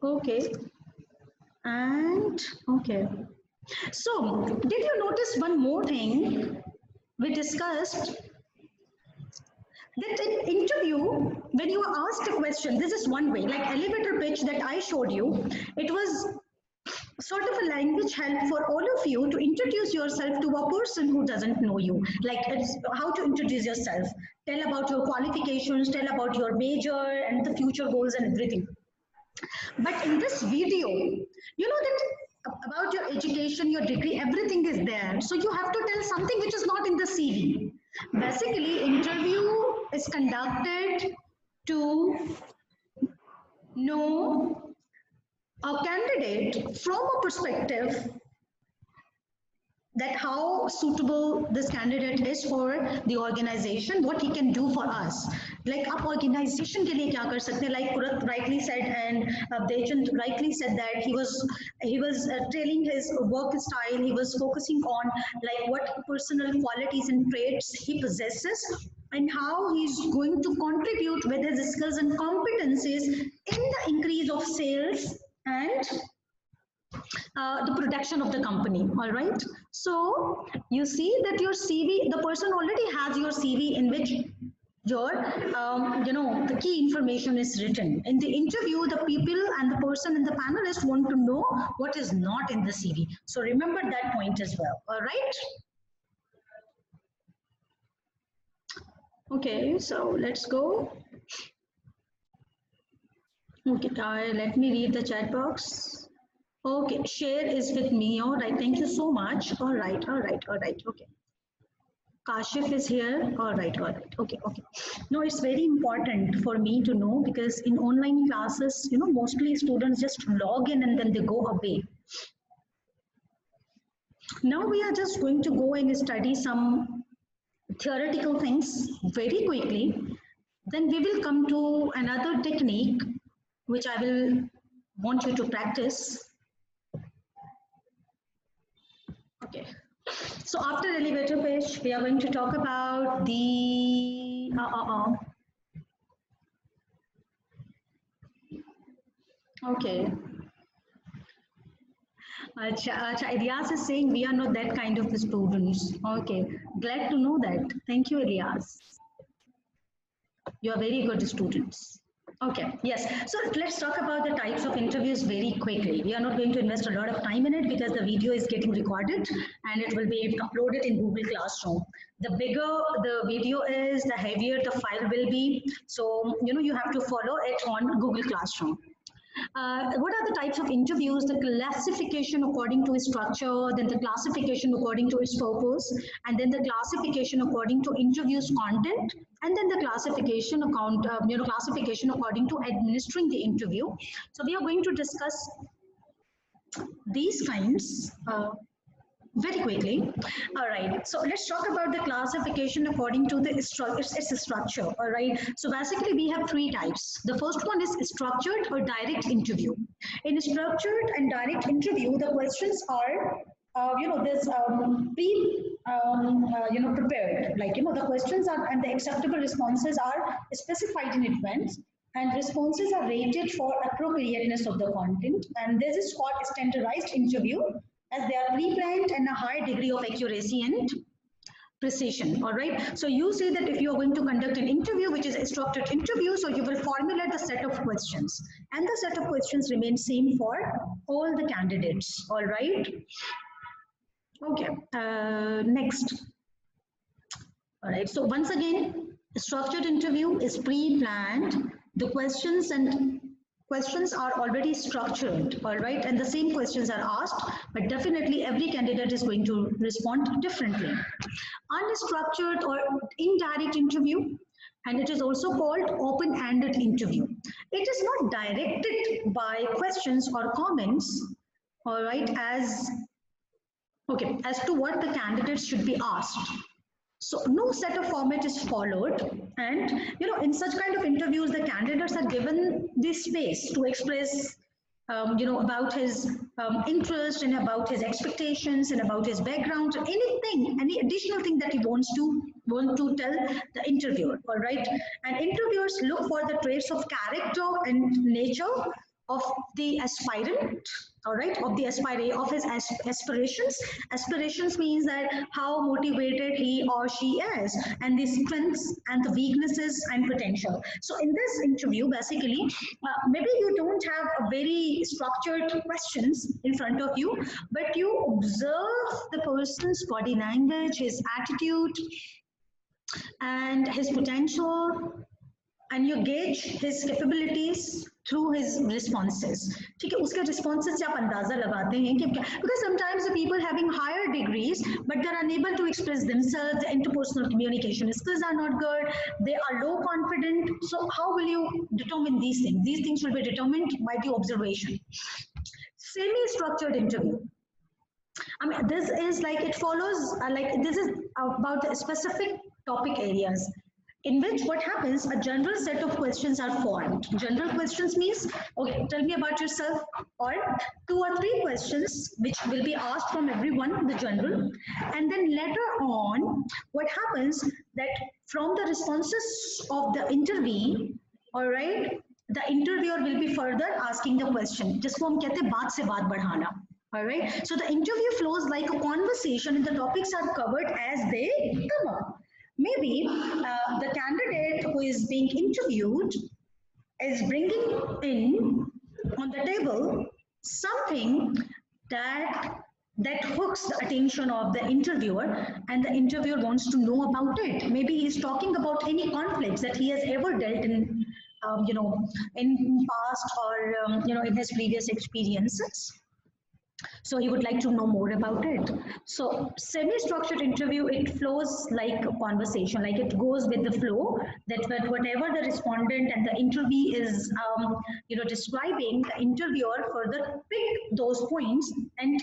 Okay. And, okay. So, did you notice one more thing we discussed? That in interview, when you are asked a question, this is one way, like elevator pitch that I showed you, it was sort of a language help for all of you to introduce yourself to a person who doesn't know you. Like it's how to introduce yourself, tell about your qualifications, tell about your major and the future goals and everything. But in this video, you know that about your education, your degree, everything is there. So you have to tell something which is not in the CV. Basically, interview is conducted to know a candidate from a perspective that how suitable this candidate is for the organization, what he can do for us. Like आप organization के लिए क्या कर सकते हैं? Like Kurrat rightly said and Dejan rightly said that he was trailing his work style. He was focusing on like what personal qualities and traits he possesses and how he's going to contribute with his skills and competencies in the increase of sales and the production of the company. All right. So you see that your CV, the person already has your CV in which your, the key information is written. In the interview, the people and the person and the panelists want to know what is not in the CV. So remember that point as well. All right. Okay, so let's go. Okay, let me read the chat box. Okay, share is with me. All right, thank you so much. All right. Okay. Kashif is here. All right. Okay. No, it's very important for me to know because in online classes, mostly students just log in and then they go away. Now we are just going to go and study some theoretical things very quickly. Then we will come to another technique, which I will want you to practice. Okay, so after elevator pitch, we are going to talk about the okay. Ilyas is saying we are not that kind of students. Okay, glad to know that. Thank you, Ilyas. You are very good students. Okay, yes. So let's talk about the types of interviews very quickly. We are not going to invest a lot of time in it because the video is getting recorded and it will be uploaded in Google Classroom. The bigger the video is, the heavier the file will be. So, you have to follow it on Google Classroom. What are the types of interviews? The classification according to its structure, then the classification according to its purpose, and then the classification according to interview's content, and then the classification classification according to administering the interview. So we are going to discuss these kinds. very quickly. All right. So let's talk about the classification according to the its structure. All right. So basically, we have three types. The first one is structured or direct interview. In structured and direct interview, the questions are, there's prepared. Like, the questions are and the acceptable responses are specified in advance, and responses are rated for appropriateness of the content. And this is called standardized interview, as they are pre-planned and a high degree of accuracy and precision. All right. So you say that if you are going to conduct an interview, which is a structured interview, so you will formulate the set of questions, and the set of questions remain same for all the candidates. All right. Okay. Next. All right. So once again, a structured interview is pre-planned. The questions are already structured, all right, and the same questions are asked, but definitely every candidate is going to respond differently. Unstructured or indirect interview, and it is also called open-ended interview. It is not directed by questions or comments, all right, as to what the candidates should be asked. So no set of format is followed, and in such kind of interviews, the candidates are given this space to express, about his interest and about his expectations and about his background, anything, any additional thing that he want to tell the interviewer. All right, and interviewers look for the traits of character and nature of the aspirant, all right, of the aspiree, of his aspirations. Aspirations means that how motivated he or she is, and the strengths and the weaknesses and potential. So in this interview, basically, maybe you don't have a very structured questions in front of you, but you observe the person's body language, his attitude, and his potential, and you gauge his capabilities through his responses. ठीक है, उसके responses से आप अंदाजा लगाते हैं कि because sometimes the people having higher degrees but they're unable to express themselves, the interpersonal communication skills are not good, they are low confident. So how will you determine these things? These things will be determined by the observation. Semi-structured interview. I mean, this is like, it follows, this is about the specific topic areas, in which what happens, a general set of questions are formed. General questions means, okay, tell me about yourself, or 2 or 3 questions which will be asked from everyone, the general. And then later on, what happens that from the responses of the interviewee, all right, the interviewer will be further asking the question. जिसको हम कहते हैं बात से बात बढ़ाना. All right. So the interview flows like a conversation, and the topics are covered as they come up. Maybe the candidate who is being interviewed is bringing in on the table something that hooks the attention of the interviewer, and the interviewer wants to know about it. Maybe he's talking about any conflicts that he has ever dealt in, in past, or in his previous experiences. So he would like to know more about it. So semi-structured interview, it flows like a conversation, like it goes with the flow, that whatever the respondent and the interviewee is, describing, the interviewer further pick those points and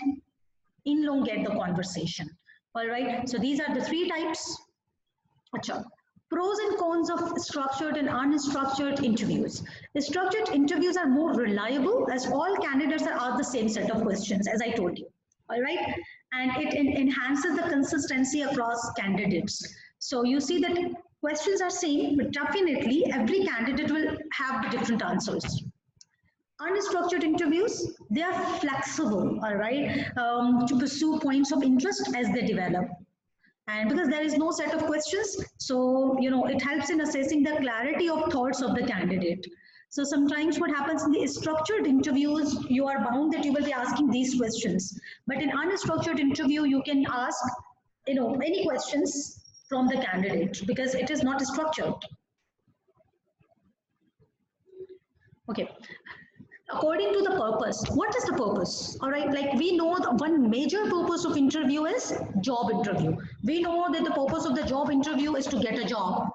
elongate the conversation. All right. So these are the 3 types. Achha. Pros and cons of structured and unstructured interviews. The structured interviews are more reliable, as all candidates are asked the same set of questions, as I told you. All right, and it enhances the consistency across candidates. So you see that questions are same, but definitely every candidate will have different answers. Unstructured interviews, they are flexible, all right, to pursue points of interest as they develop. And because there is no set of questions, so it helps in assessing the clarity of thoughts of the candidate. So sometimes what happens in the structured interviews, you are bound that you will be asking these questions. But in unstructured interview, you can ask any questions from the candidate because it is not structured. Okay. According to the purpose, what is the purpose? All right, like we know the one major purpose of interview is job interview. We know that the purpose of the job interview is to get a job.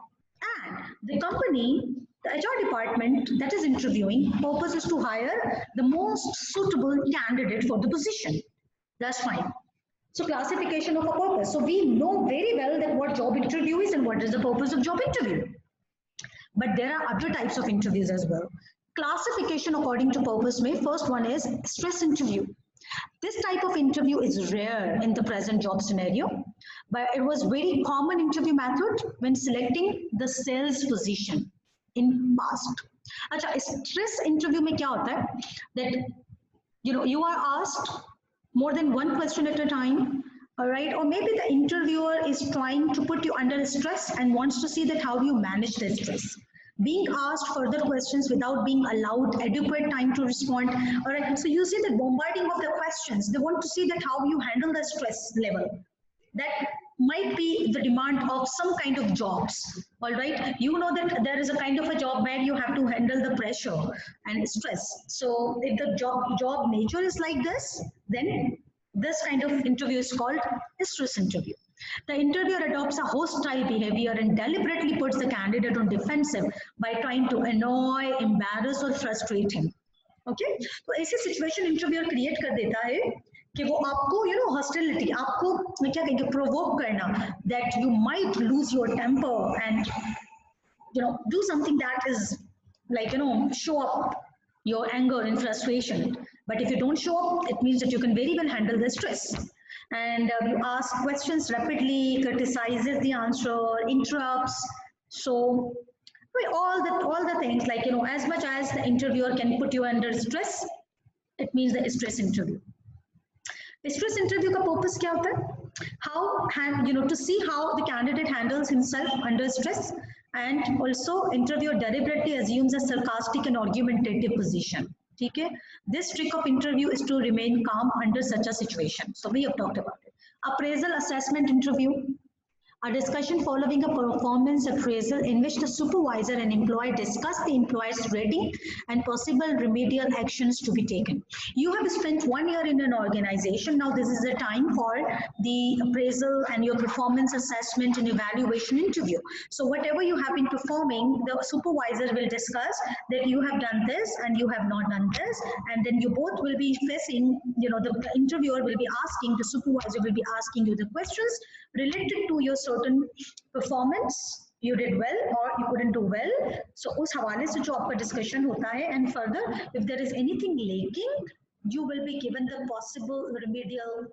And the company, the HR department that is interviewing, purpose is to hire the most suitable candidate for the position. That's fine. So classification of a purpose. So we know very well that what job interview is and what is the purpose of job interview. But there are other types of interviews as well. Classification according to purpose may, first one is stress interview. This type of interview is rare in the present job scenario, but it was very common interview method when selecting the sales position in past. अच्छा, stress interview में क्या होता है? That you are asked more than one question at a time, all right? Or maybe the interviewer is trying to put you under stress and wants to see that how you manage the stress. Being asked further questions without being allowed adequate time to respond, all right? So you see the bombarding of the questions. They want to see that how you handle the stress level. That might be the demand of some kind of jobs, all right? You know that there is a kind of a job where you have to handle the pressure and stress. So if the job nature is like this, then this kind of interview is called a stress interview. The interviewer adopts a hostile behavior and deliberately puts the candidate on defensive by trying to annoy, embarrass or frustrate him. Okay? तो ऐसी situation interviewer create कर देता है कि वो आपको hostility, आपको क्या कहेंगे, provoke करना, that you might lose your temper and do something that is like show up your anger and frustration. But if you don't show up, it means that you can very well handle the stress. And you ask questions rapidly, criticizes the answer, interrupts. So all the things, like as much as the interviewer can put you under stress, it means the stress interview. Stress interview का purpose क्या होता है? How to see how the candidate handles himself under stress, and also interviewer deliberately assumes a sarcastic and argumentative position. ठीक है? This trick of interview is to remain calm under such a situation. So we have talked about it. Appraisal assessment interview. A discussion following a performance appraisal in which the supervisor and employee discuss the employee's rating and possible remedial actions to be taken. You have spent 1 year in an organization. Now this is the time for the appraisal and your performance assessment and evaluation interview. So whatever you have been performing, the supervisor will discuss that you have done this and you have not done this, and then you both will be facing, the interviewer will be asking, the supervisor will be asking you the questions related to your certain performance, you did well or you couldn't do well. So उस हवाले से जो आपका discussion होता है, and further if there is anything lacking, you will be given the possible remedial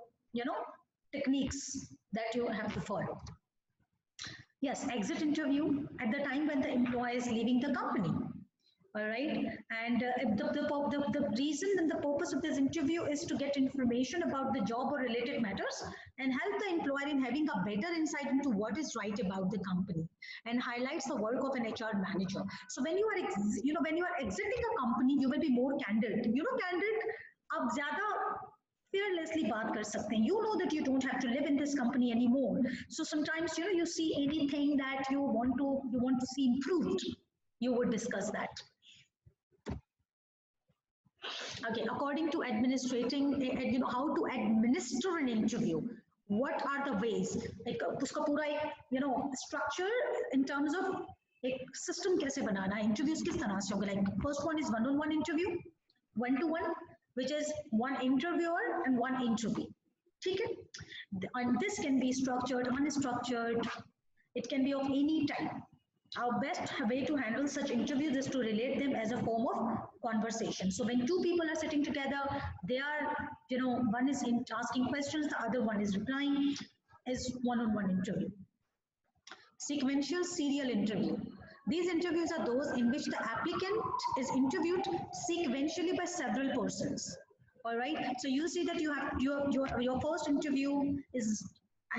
techniques that you have to follow. Yes, exit interview at the time when the employee is leaving the company. All right, and the reason and the purpose of this interview is to get information about the job or related matters and help the employer in having a better insight into what is right about the company, and highlights the work of an HR manager. So when you are when you are exiting a company, you will be more candid. Candid, आप ज़्यादा fearlessly बात कर सकते हैं. You know that you don't have to live in this company anymore. So sometimes you see anything that you want to see improved, you would discuss that. Okay, according to administrating, how to administer an interview, what are the ways? Like uska pura ek, structure in terms of एक system कैसे बनाना, interviews किस तरह से होगा. Like first one is one-on-one interview, one-to-one, which is one interviewer and one interview. ठीक है? And this can be structured, unstructured. It can be of any type. Our best way to handle such interviews is to relate them as a form of conversation. So when two people are sitting together, they are, one is asking questions, the other one is replying, is one-on-one interview. Sequential serial interview. These interviews are those in which the applicant is interviewed sequentially by several persons. All right. So you see that you have your first interview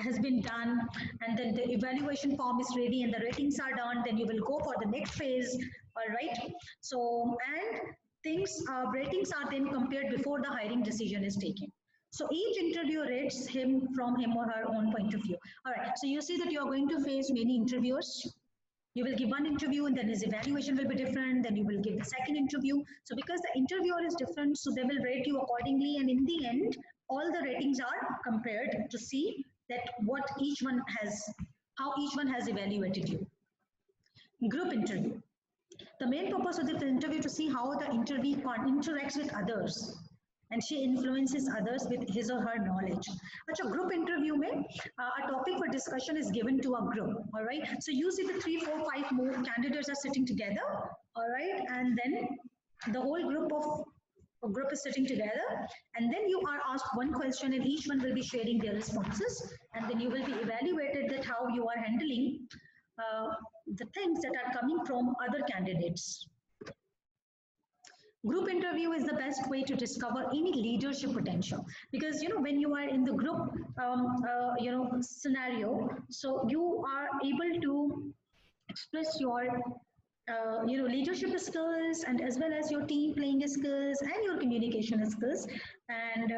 has been done, and then the evaluation form is ready and the ratings are done, then you will go for the next phase. All right. So, and ratings are then compared before the hiring decision is taken. So each interviewer rates him from him or her own point of view. All right. So you see that you are going to face many interviewers. You will give one interview and then his evaluation will be different. Then you will give the second interview. So because the interviewer is different, so they will rate you accordingly. And in the end, all the ratings are compared to see that how each one has evaluated you. Group interview. The main purpose of this interview is to see how the interviewee interacts with others. and she influences others with his or her knowledge. अच्छा, group interview में a topic for discussion is given to a group. All right. So you see the 3, 4, 5 more candidates are sitting together. All right, and then the whole group is sitting together, and then you are asked one question, and each one will be sharing their responses, and then you will be evaluated that how you are handling the things that are coming from other candidates. Group interview is the best way to discover any leadership potential, because when you are in the group scenario, so you are able to express your leadership skills, and as well as your team playing skills and your communication skills. And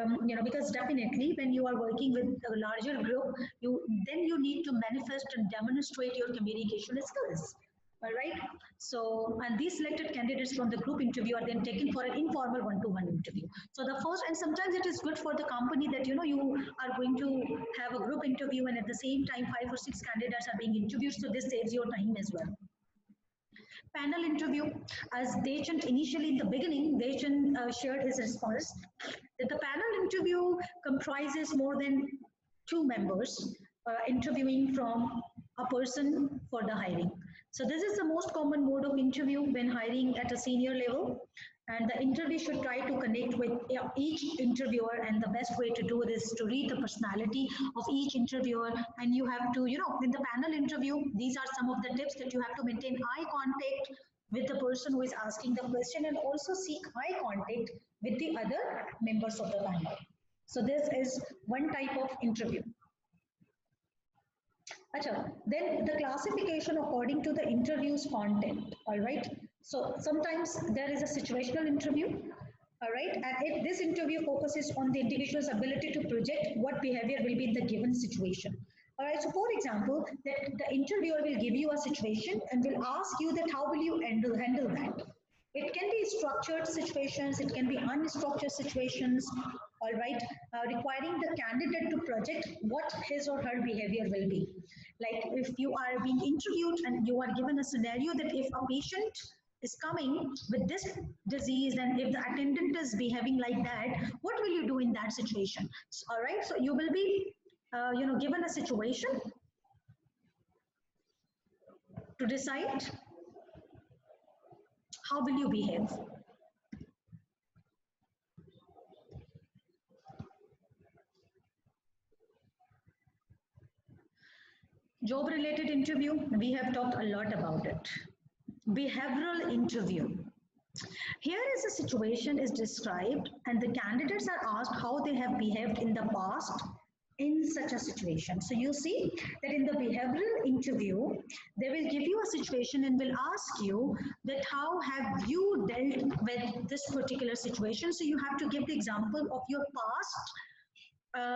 because definitely when you are working with a larger group, you need to manifest and demonstrate your communication skills. All right. So, and these selected candidates from the group interview are then taken for an informal one-to-one interview. So the first, and sometimes it is good for the company that you are going to have a group interview, and at the same time 5 or 6 candidates are being interviewed. So this saves your time as well. Panel interview, as Dechant initially in the beginning, Dechant shared his response that the panel interview comprises more than 2 members interviewing from a person for the hiring. So this is the most common mode of interview when hiring at a senior level, and the interview should try to connect with each interviewer, and the best way to do this is to read the personality of each interviewer. And you have to, in the panel interview, these are some of the tips that you have to maintain eye contact with the person who is asking the question, and also seek eye contact with the other members of the panel. So this is one type of interview. Then the classification according to the interview's content. All right. So sometimes there is a situational interview. All right. And this interview focuses on the individual's ability to project what behavior will be in the given situation. All right. So for example, that the interviewer will give you a situation and will ask you that how will you handle that. It can be structured situations, it can be unstructured situations, all right, requiring the candidate to project what his or her behavior will be. Like if you are being interviewed and you are given a scenario that if a patient is coming with this disease and if the attendant is behaving like that, what will you do in that situation? All right, so you will be given a situation to decide how will you behave. Job related interview, we have talked a lot about it. Behavioral interview. Here is a situation is described and the candidates are asked how they have behaved in the past in such a situation. So you see that in the behavioral interview, they will give you a situation and will ask you that how have you dealt with this particular situation. So you have to give the example of your past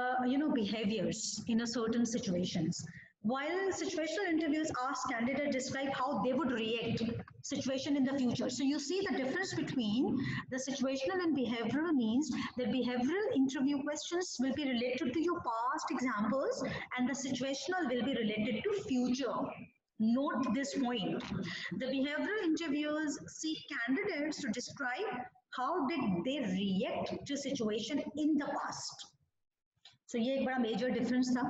behaviors in a certain situations. While situational interviews ask candidates describe how they would react situation in the future. So you see the difference between the situational and behavioral means that behavioral interview questions will be related to your past examples and the situational will be related to future. Note this point. The behavioral interviews seek candidates to describe how did they react to situation in the past. So ये एक बड़ा major difference था.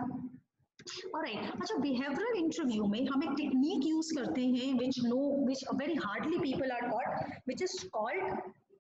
Alright, अच्छा behavioral interview में हम एक technique use करते हैं which very hardly people are taught, which is called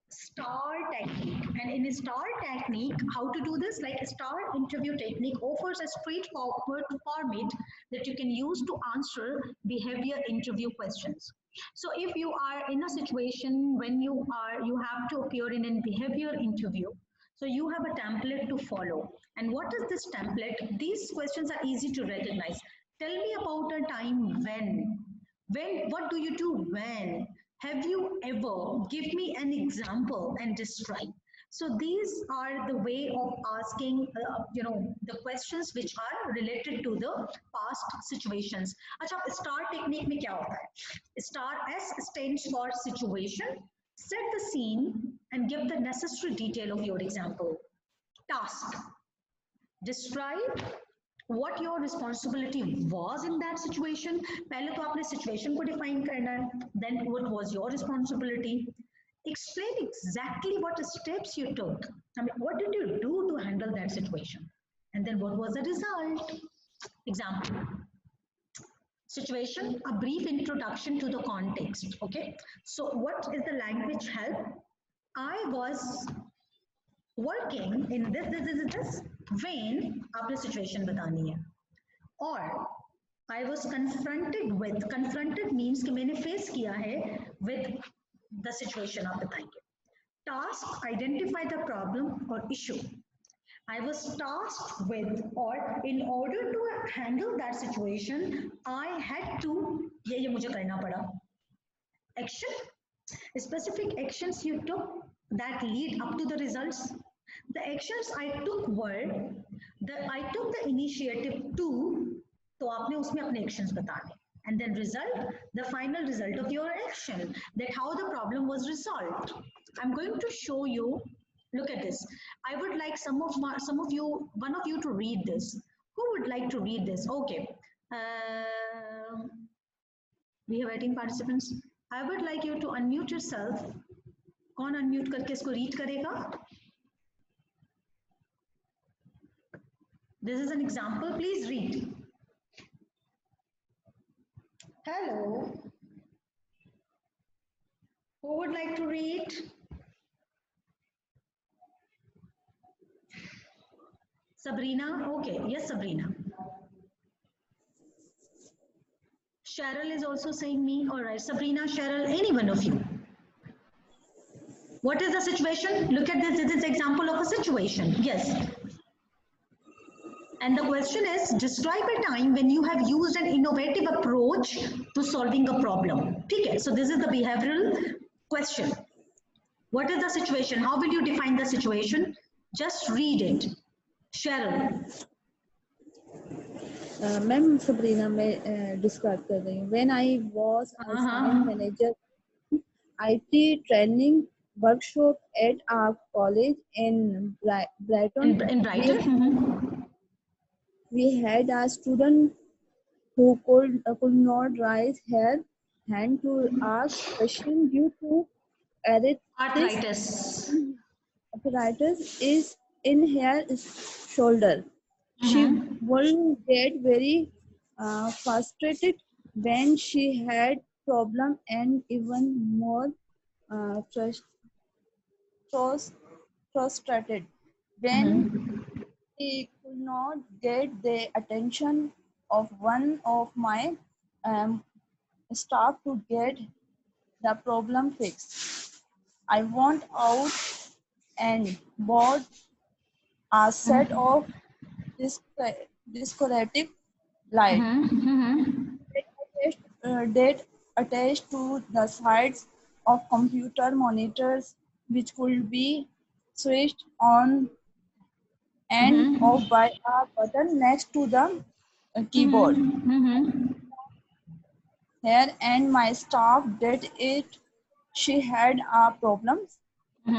STAR technique. And in STAR technique, how to do this? Like a STAR interview technique offers a straightforward format that you can use to answer behavior interview questions. So if you are in a situation when you have to appear in a behavior interview, so you have a template to follow. And what is this template? These questions are easy to recognize. Tell me about a time when, what do you do when? Have you ever? Give me an example and describe. So these are the way of asking, the questions which are related to the past situations. अच्छा, STAR technique में क्या होता है? STAR, S stands for situation. Set the scene and give the necessary detail of your example. Task. Describe what your responsibility was in that situation. पहले तो आपने situation को define करना है. Then what was your responsibility? Explain exactly what steps you took. I mean, what did you do to handle that situation? And then what was the result? Example. Situation, a brief introduction to the context. Okay. So what is the language help? I was working in this vein. आपने situation बतानी है. Or I was confronted means कि मैंने face किया है with the situation आप बताएंगे. Task, identify the problem or issue. I was tasked with, or in order to handle that situation, I had to, ये मुझे करना पड़ा. Action, specific actions you took that lead up to the results. The actions I took were, I took the initiative to, तो आपने उसमें अपने actions बताने. And then result, the final result of your action, that how the problem was resolved. I'm going to show you. Look at this. I would like one of you to read this. Who would like to read this? Okay. We have 18 participants. I would like you to unmute yourself. कौन unmute करके इसको read करेगा? This is an example. Please read. Hello. Who would like to read? Sabrina? Okay, yes, Sabrina. Cheryl is also saying me. All right, Sabrina, Cheryl, any one of you. What is the situation? Look at this. This is example of a situation. Yes. And the question is, describe a time when you have used an innovative approach to solving a problem. Okay, so this is the behavioral question. What is the situation? How will you define the situation? Just read it. Cheryl. Ma'am Sabrina मैं describe कर रही हूँ. When I was assigned manager IT training workshop at our college in Brighton. In Brighton. We had a student who could not raise her hand to ask question due to arthritis is in her shoulder. She would get very frustrated when she had problem and even more frustrated when she could not get the attention of one of my staff to get the problem fixed. I went out and bought a set of decorative light that attached to the sides of computer monitors, which could be switched on and off by a button next to the keyboard. Here and my staff did it. She had a problem.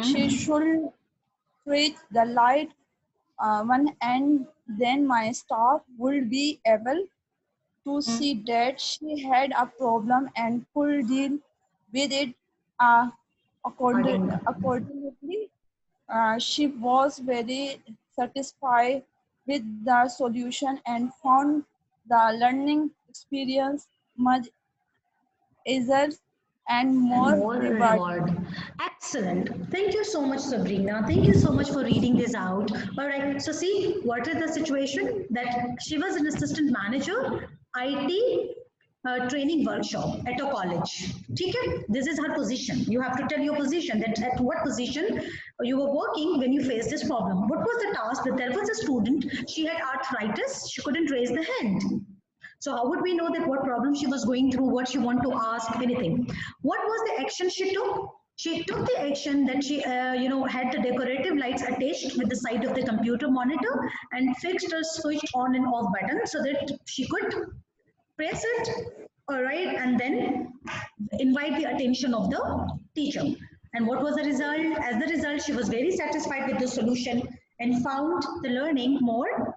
She should switch the light one and then my staff would be able to see that she had a problem and could deal with it accordingly. She was very satisfied with the solution and found the learning experience much easier and more rewarding. Excellent. Thank you so much, Sabrina. Thank you so much for reading this out. All right. So see, what is the situation? That she was an assistant manager, IT training workshop at a college. Okay? This is her position. You have to tell your position, that at what position you were working when you faced this problem. What was the task? That there was a student, she had arthritis, she couldn't raise the hand. So how would we know that what problem she was going through, what she wanted to ask, anything? What was the action she took? She took the action that she, had the decorative lights attached with the side of the computer monitor and fixed her switch on and off button so that she could press it, all right, and then invite the attention of the teacher. And what was the result? As the result, she was very satisfied with the solution and found the learning more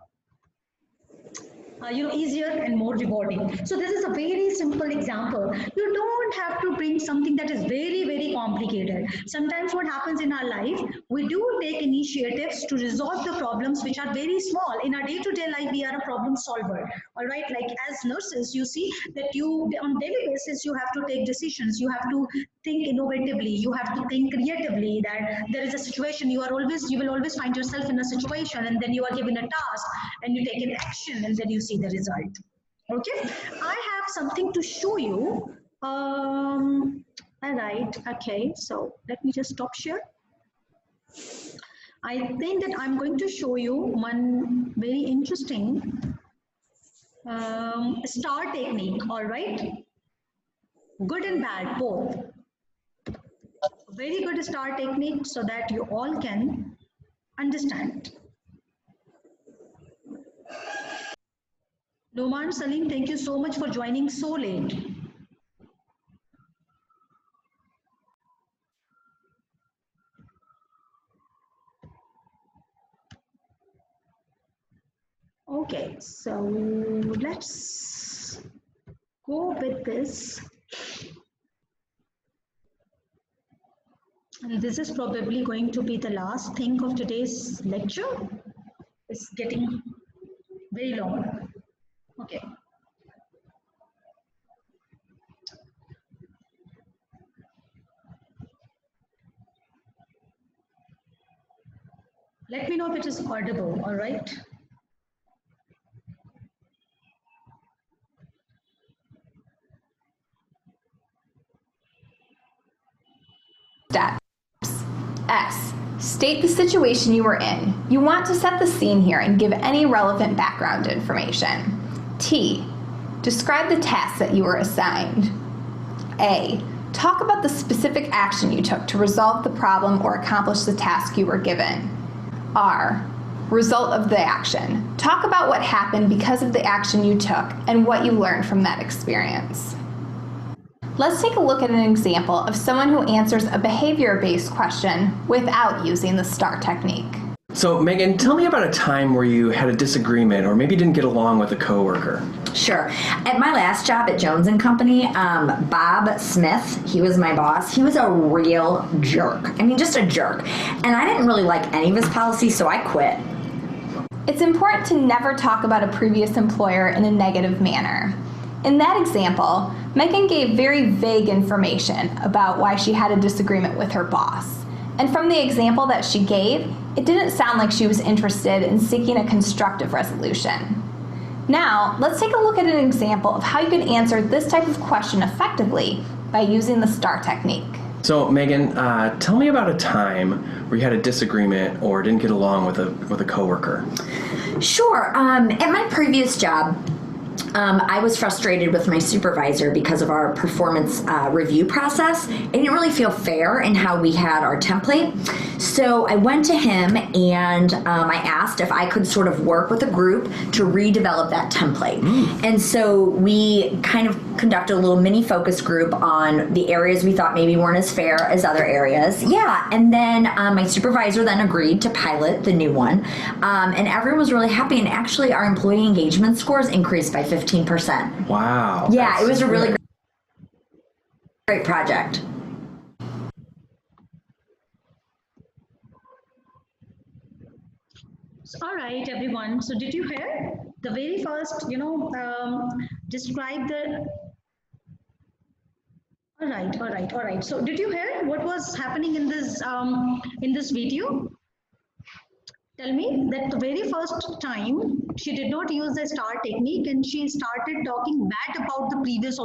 easier and more rewarding. So this is a very simple example. You don't have to bring something that is very, very complicated. Sometimes what happens in our life, we do take initiatives to resolve the problems which are very small. In our day-to-day life, we are a problem solver. All right, like as nurses, you see that you on daily basis, you have to take decisions. You have to think innovatively. You have to think creatively. That there is a situation, you will always find yourself in a situation, and then you are given a task and you take an action, and then you see the result. Okay, I have something to show you. All right, okay, so let me just stop share. I think that I'm going to show you one very interesting STAR technique. All right, good and bad both. Very good STAR technique so that you all can understand. Noman Salim, thank you so much for joining so late. Okay, so let's go with this. And this is probably going to be the last thing of today's lecture. It's getting very long. Okay. Let me know if it is audible, all right? Steps. S. State the situation you were in. You want to set the scene here and give any relevant background information. T. Describe the task that you were assigned. A. Talk about the specific action you took to resolve the problem or accomplish the task you were given. R. Result of the action. Talk about what happened because of the action you took and what you learned from that experience. Let's take a look at an example of someone who answers a behavior-based question without using the STAR technique. So, Megan, tell me about a time where you had a disagreement or maybe didn't get along with a coworker. Sure. At my last job at Jones & Company, Bob Smith, he was my boss. He was a real jerk. I mean, just a jerk. And I didn't really like any of his policies, so I quit. It's important to never talk about a previous employer in a negative manner. In that example, Megan gave very vague information about why she had a disagreement with her boss. And from the example that she gave, it didn't sound like she was interested in seeking a constructive resolution. Now, let's take a look at an example of how you can answer this type of question effectively by using the STAR technique. So, Megan, tell me about a time where you had a disagreement or didn't get along with a coworker. Sure. At my previous job, I was frustrated with my supervisor because of our performance review process. I didn't really feel fair in how we had our template. So I went to him and I asked if I could sort of work with a group to redevelop that template. And so we kind of conducted a little mini focus group on the areas we thought maybe weren't as fair as other areas. Yeah, and then my supervisor then agreed to pilot the new one. And everyone was really happy, and actually our employee engagement scores increased by 15%. Wow. Yeah, it was a really great project. All right, everyone. So did you hear the very first, describe the, all right. So did you hear what was happening in this video? Tell me that the very first time she did not use the STAR technique and she started talking bad about the previous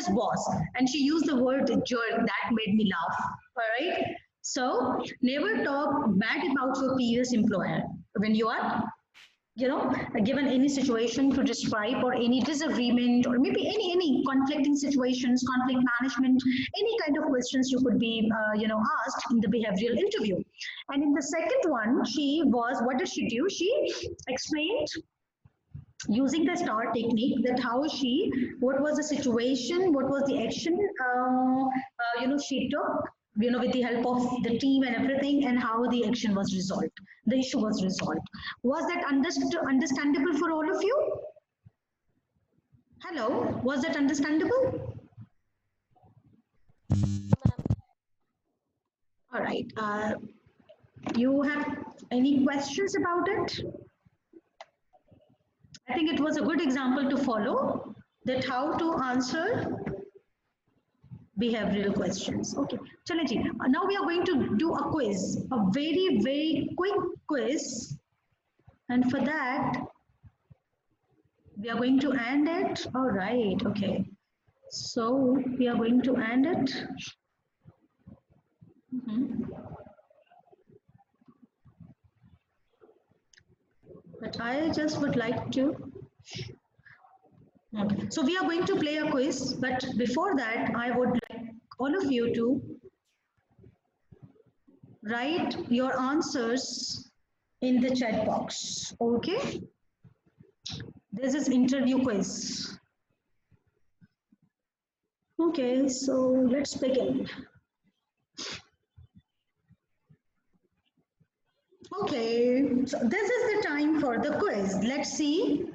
boss, and she used the word jerk. That made me laugh. All right. So never talk bad about your previous employer when you are, given any situation to describe or any disagreement or maybe any conflicting situations, conflict management, any kind of questions you could be, asked in the behavioral interview. And in the second one, what did she do? She explained using the STAR technique that what was the situation, what was the action, she took, with the help of the team and everything, and how the action was resolved, the issue was resolved. Was that understandable for all of you? Hello, was that understandable? All right. You have any questions about it? I think it was a good example to follow, that how to answer behavioral questions. Okay, chale ji. Now we are going to do a quiz, a very, very quick quiz. And for that, we are going to end it. All right, okay. So we are going to end it. But I just would like to. Okay. So we are going to play a quiz, but before that, I would like all of you to write your answers in the chat box. Okay. This is interview quiz. Okay, so let's begin. Okay, so this is the time for the quiz. Let's see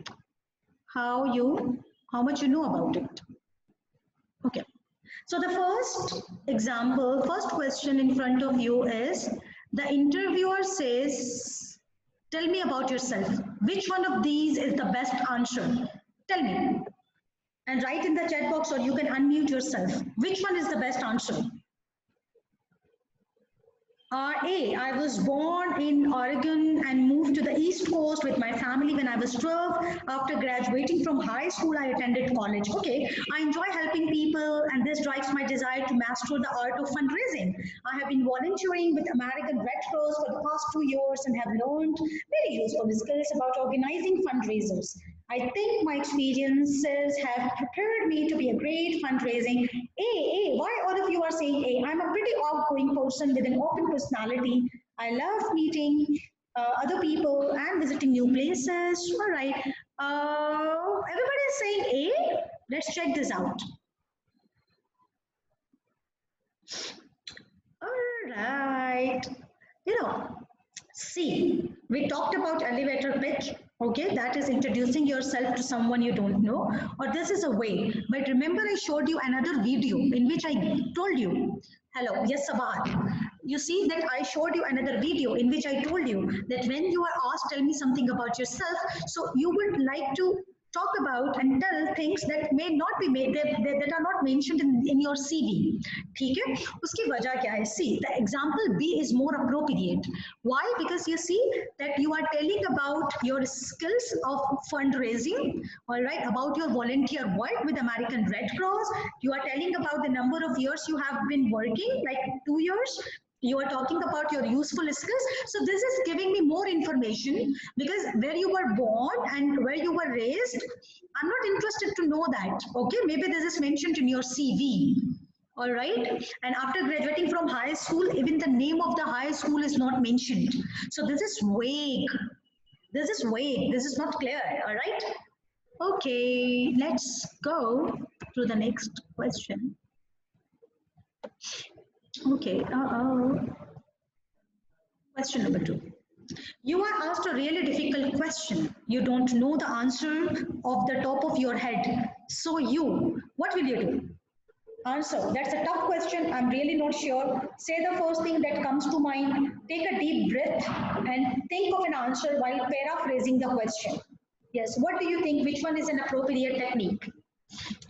how much you know about it. Okay, so the first example, first question in front of you is, the interviewer says, tell me about yourself. Which one of these is the best answer? Tell me. And write in the chat box, or you can unmute yourself. Which one is the best answer? A, I was born in Oregon and moved to the East Coast with my family when I was 12. After graduating from high school, I attended college. Okay, I enjoy helping people, and this drives my desire to master the art of fundraising. I have been volunteering with American Red Cross for the past 2 years and have learned very useful skills about organizing fundraisers. I think my experiences have prepared me to be a great fundraising. A, why all of you are saying A? I'm a pretty outgoing person with an open personality. I love meeting other people and visiting new places. All right. Everybody is saying A. Let's check this out. All right. You know, C, we talked about elevator pitch. Okay, that is introducing yourself to someone you don't know, or this is a way. But remember, I showed you another video in which I told you, hello, yes, Sabahat. You see that I showed you another video in which I told you that when you are asked, tell me something about yourself, so you would like to talk about and tell things that may not be made, that are not mentioned in your CV. ठीक है? उसकी वजह क्या है? See, the example B is more appropriate. Why? Because you see that you are telling about your skills of fundraising, all right, about your volunteer work with American Red Cross. You are telling about the number of years you have been working, like 2 years. You are talking about your useful skills. So this is giving me more information, because where you were born and where you were raised, I'm not interested to know that. Okay, maybe this is mentioned in your CV. All right. And after graduating from high school, even the name of the high school is not mentioned. So this is vague. This is vague. This is not clear. All right. Okay, let's go to the next question. Okay, question number 2. You are asked a really difficult question. You don't know the answer off the top of your head. So what will you do? Answer. That's a tough question. I'm really not sure. Say the first thing that comes to mind. Take a deep breath and think of an answer while paraphrasing the question. Yes, what do you think? Which one is an appropriate technique?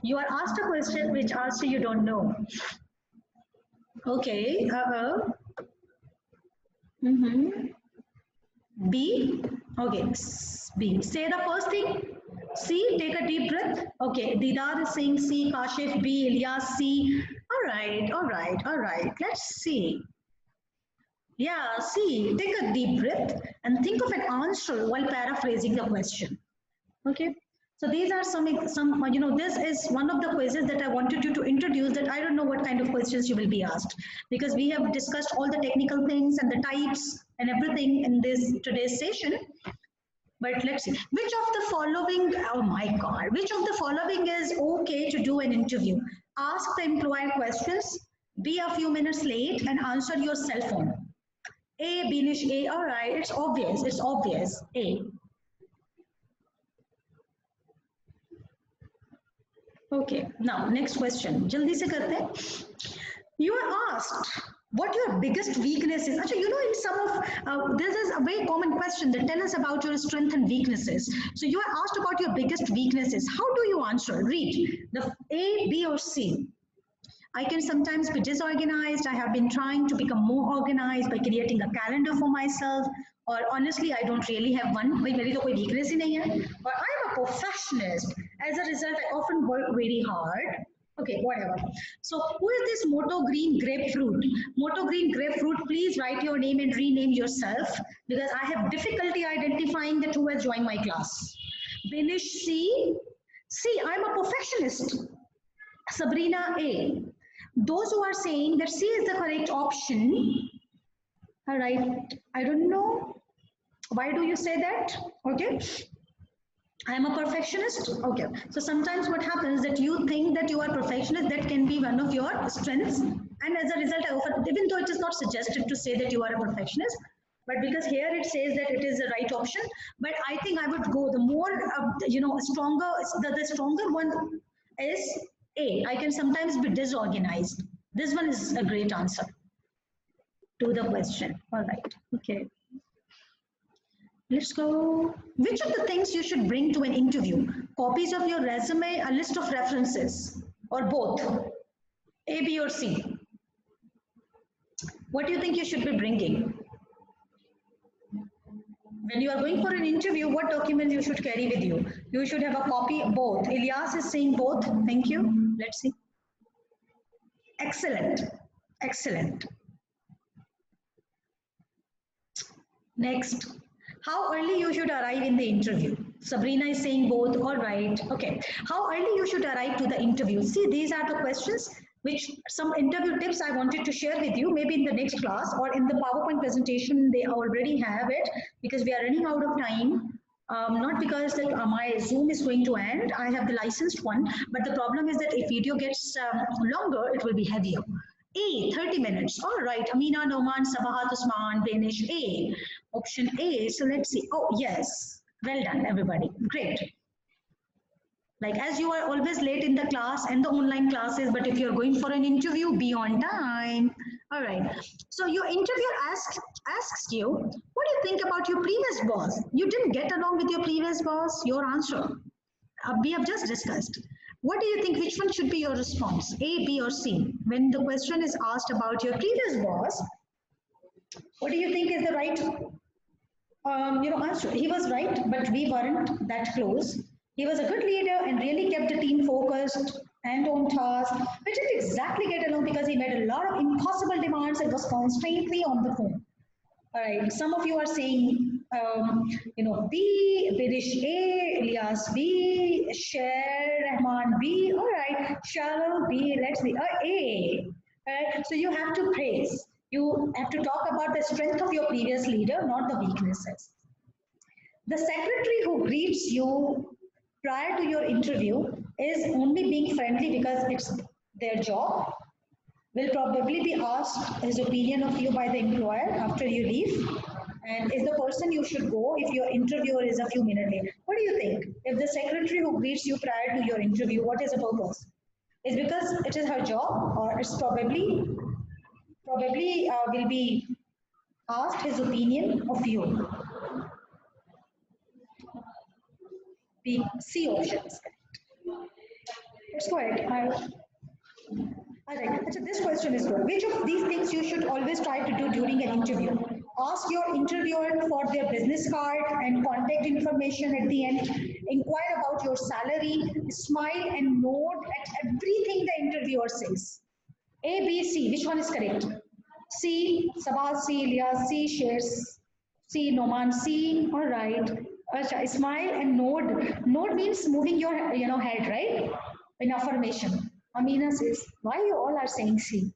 You are asked a question which answer you don't know. Okay. B. Okay. B. Say the first thing. C. Take a deep breath. Okay. Didar is saying C. Kashif B. Ilyas C. All right. All right. All right. Let's see. Yeah. C. Take a deep breath and think of an answer while paraphrasing the question. Okay. So these are some, you know, this is one of the quizzes that I wanted you to introduce, that I don't know what kind of questions you will be asked, because we have discussed all the technical things and the types and everything in today's session. But let's see, which of the following, oh my God, which of the following is okay to do an interview? Ask the employer questions, be a few minutes late, and answer your cell phone. A, Binish, A, all right, it's obvious, A. Okay, now next question. Jaldi se karte hain. You are asked what your biggest weakness is. Achha, you know, in some of this is a very common question that tell us about your strengths and weaknesses. So you are asked about your biggest weaknesses. How do you answer? Read the A, B, or C. I can sometimes be disorganized. I have been trying to become more organized by creating a calendar for myself. Or honestly, I don't really have one. मेरी तो कोई weakness ही नहीं है. Or I'm a perfectionist. As a result, I often work very hard. Okay, whatever. So who is this Moto Green Grapefruit? Moto Green Grapefruit, please write your name and rename yourself because I have difficulty identifying that who has joined my class. Binish C. C, I'm a perfectionist. Sabrina A. Those who are saying that C is the correct option, all right, I don't know. Why do you say that? Okay. I am a perfectionist. Okay. So sometimes what happens that you think that you are perfectionist, that can be one of your strengths. And as a result, I often, even though it is not suggested to say that you are a perfectionist, but because here it says that it is the right option, but I think I would go the more, stronger, the stronger one is A. I can sometimes be disorganized. This one is a great answer to the question. All right. Okay. Let's go. Which of the things you should bring to an interview? Copies of your resume, a list of references, or both? A, B, or C? What do you think you should be bringing? When you are going for an interview, what documents you should carry with you? You should have a copy, both. Ilyas is saying both. Thank you. Let's see. Excellent. Excellent. Next. How early you should arrive in the interview? Sabrina is saying both. All right. Okay. How early you should arrive to the interview? See, these are the questions which some interview tips I wanted to share with you, maybe in the next class or in the PowerPoint presentation, they already have it because we are running out of time. Not because like, my Zoom is going to end, I have the licensed one, but the problem is that if video gets longer, it will be heavier. A, 30 minutes. All right, Amina, Noman, Sabahat, Usman, Danish, A. Option A, so let's see. Oh, yes. Well done, everybody. Great. Like as you are always late in the class and the online classes, but if you're going for an interview, be on time. All right. So your interviewer asks you, what do you think about your previous boss? You didn't get along with your previous boss? Your answer. We have just discussed. What do you think, which one should be your response? A, B, or C? When the question is asked about your previous boss, what do you think is the right answer? He was right, but we weren't that close. He was a good leader and really kept the team focused and on task. We didn't exactly get along because he made a lot of impossible demands and was constantly on the phone. All right, some of you are saying, B, Birish A, Ilyas B, Sher Rahman B. All right, Shalom B, let's see, A. All right, so you have to praise. You have to talk about the strength of your previous leader, not the weaknesses. The secretary who greets you prior to your interview is only being friendly because it's their job, will probably be asked his opinion of you by the employer after you leave, and is the person you should go if your interviewer is a few minutes late. What do you think? If the secretary who greets you prior to your interview, what is the purpose? Is because it is her job, or it's probably will be asked his opinion of you? The C options. Let's go ahead. All right, so this question is good. Which of these things you should always try to do during an interview? Ask your interviewer for their business card and contact information at the end. Inquire about your salary. Smile and nod at everything the interviewer says. A, B, C. Which one is correct? C, Sabah C, Ilyas C, shares C, Noman C. All right. Smile and nod. Nod means moving your head, right? In affirmation. Amina says, why you all are saying C?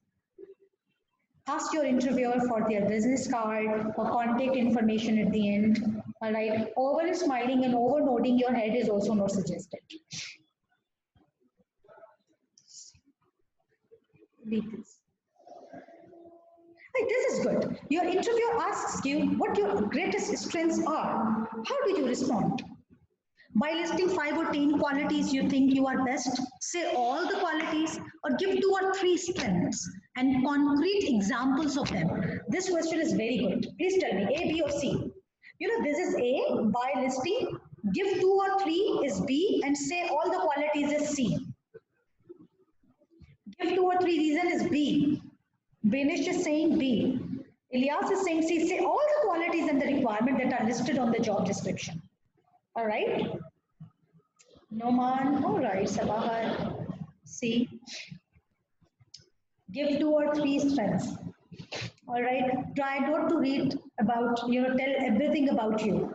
Ask your interviewer for their business card or contact information at the end. All right. Over smiling and over nodding your head is also not suggested. Read this. This is good. Your interviewer asks you what your greatest strengths are. How do you respond? By listing 5 or 10 qualities you think you are best, say all the qualities or give 2 or 3 strengths and concrete examples of them. This question is very good. Please tell me, A, B or C? You know, this is A, by listing, give 2 or 3 is B and say all the qualities is C. Give 2 or 3 reason is B. Benish is saying B. Ilyas is saying C. Say all the qualities and the requirement that are listed on the job description. All right. Noman. All right. Sabahat. C. Give 2 or 3 strengths. All right. Try not to read about, tell everything about you.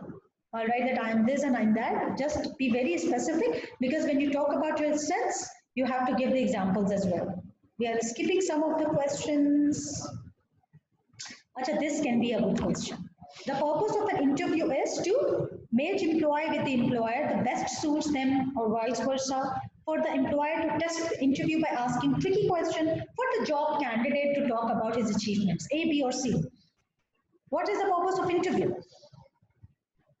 All right. That I am this and I am that. Just be very specific, because when you talk about your strengths, you have to give the examples as well. We are skipping some of the questions. Achha, this can be a good question. The purpose of an interview is to match employee with the employer that best suits them, or vice versa. For the employer to test the interview by asking tricky question for the job candidate to talk about his achievements. A, B or C? What is the purpose of interview?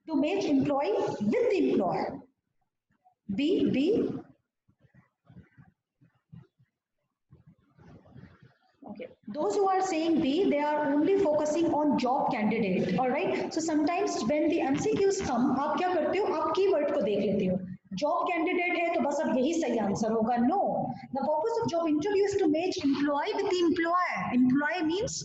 To match employee with the employer. B. Okay, those who are saying B, they are only focusing on job candidate. All right, so sometimes when the MCQs come, आप क्या करते हो? आप keyword को देख लेते हो. Job candidate है तो बस अब यही सही आंसर होगा. No, the purpose of job interview is to match employee with the employer. Employer means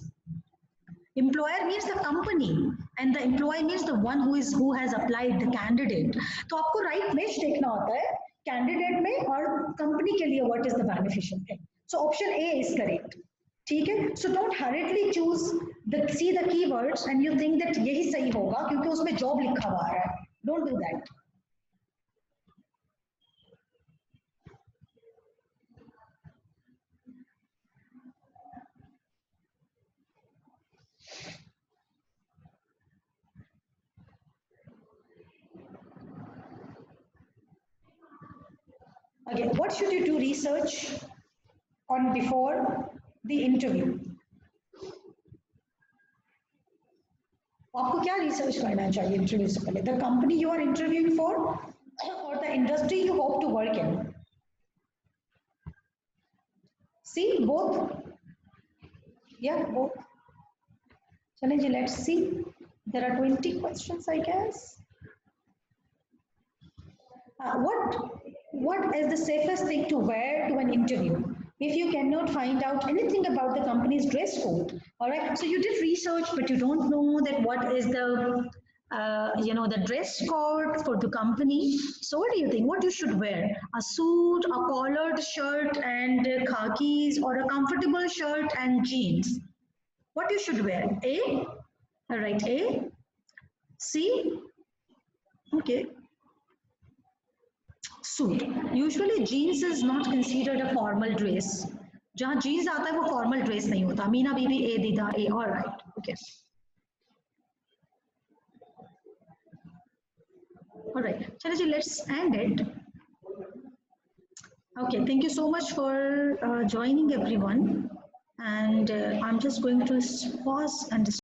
the company, and the employee means the one who has applied, the candidate. तो आपको right match देखना होता है candidate में और company के लिए what is the beneficial thing. So option A is correct. ठीक है? So don't hurriedly see the keywords and you think that यही सही होगा क्योंकि उसमें job लिखा हुआ है. Don't do that. Okay, what should you do research on before the interview? आपको क्या research करना चाहिए interview से पहले? The company you are interviewing for or the industry you hope to work in? See, both. Yeah, both. Challenge, let's see. There are 20 questions, I guess. What is the safest thing to wear to an interview? If you cannot find out anything about the company's dress code, all right? So you did research, but you don't know that what is the, the dress code for the company. So what do you think? What you should wear? A suit, a collared shirt and khakis, or a comfortable shirt and jeans? What you should wear? A? All right, A. C? Okay. Suit. Usually jeans is not considered a formal dress. जहाँ jeans आता है वो formal dress नहीं होता. Meena Bibi, A, Dida, A. All right. Okay. All right. Chalaji, let's end it. Okay. Thank you so much for joining everyone. And I'm just going to pause and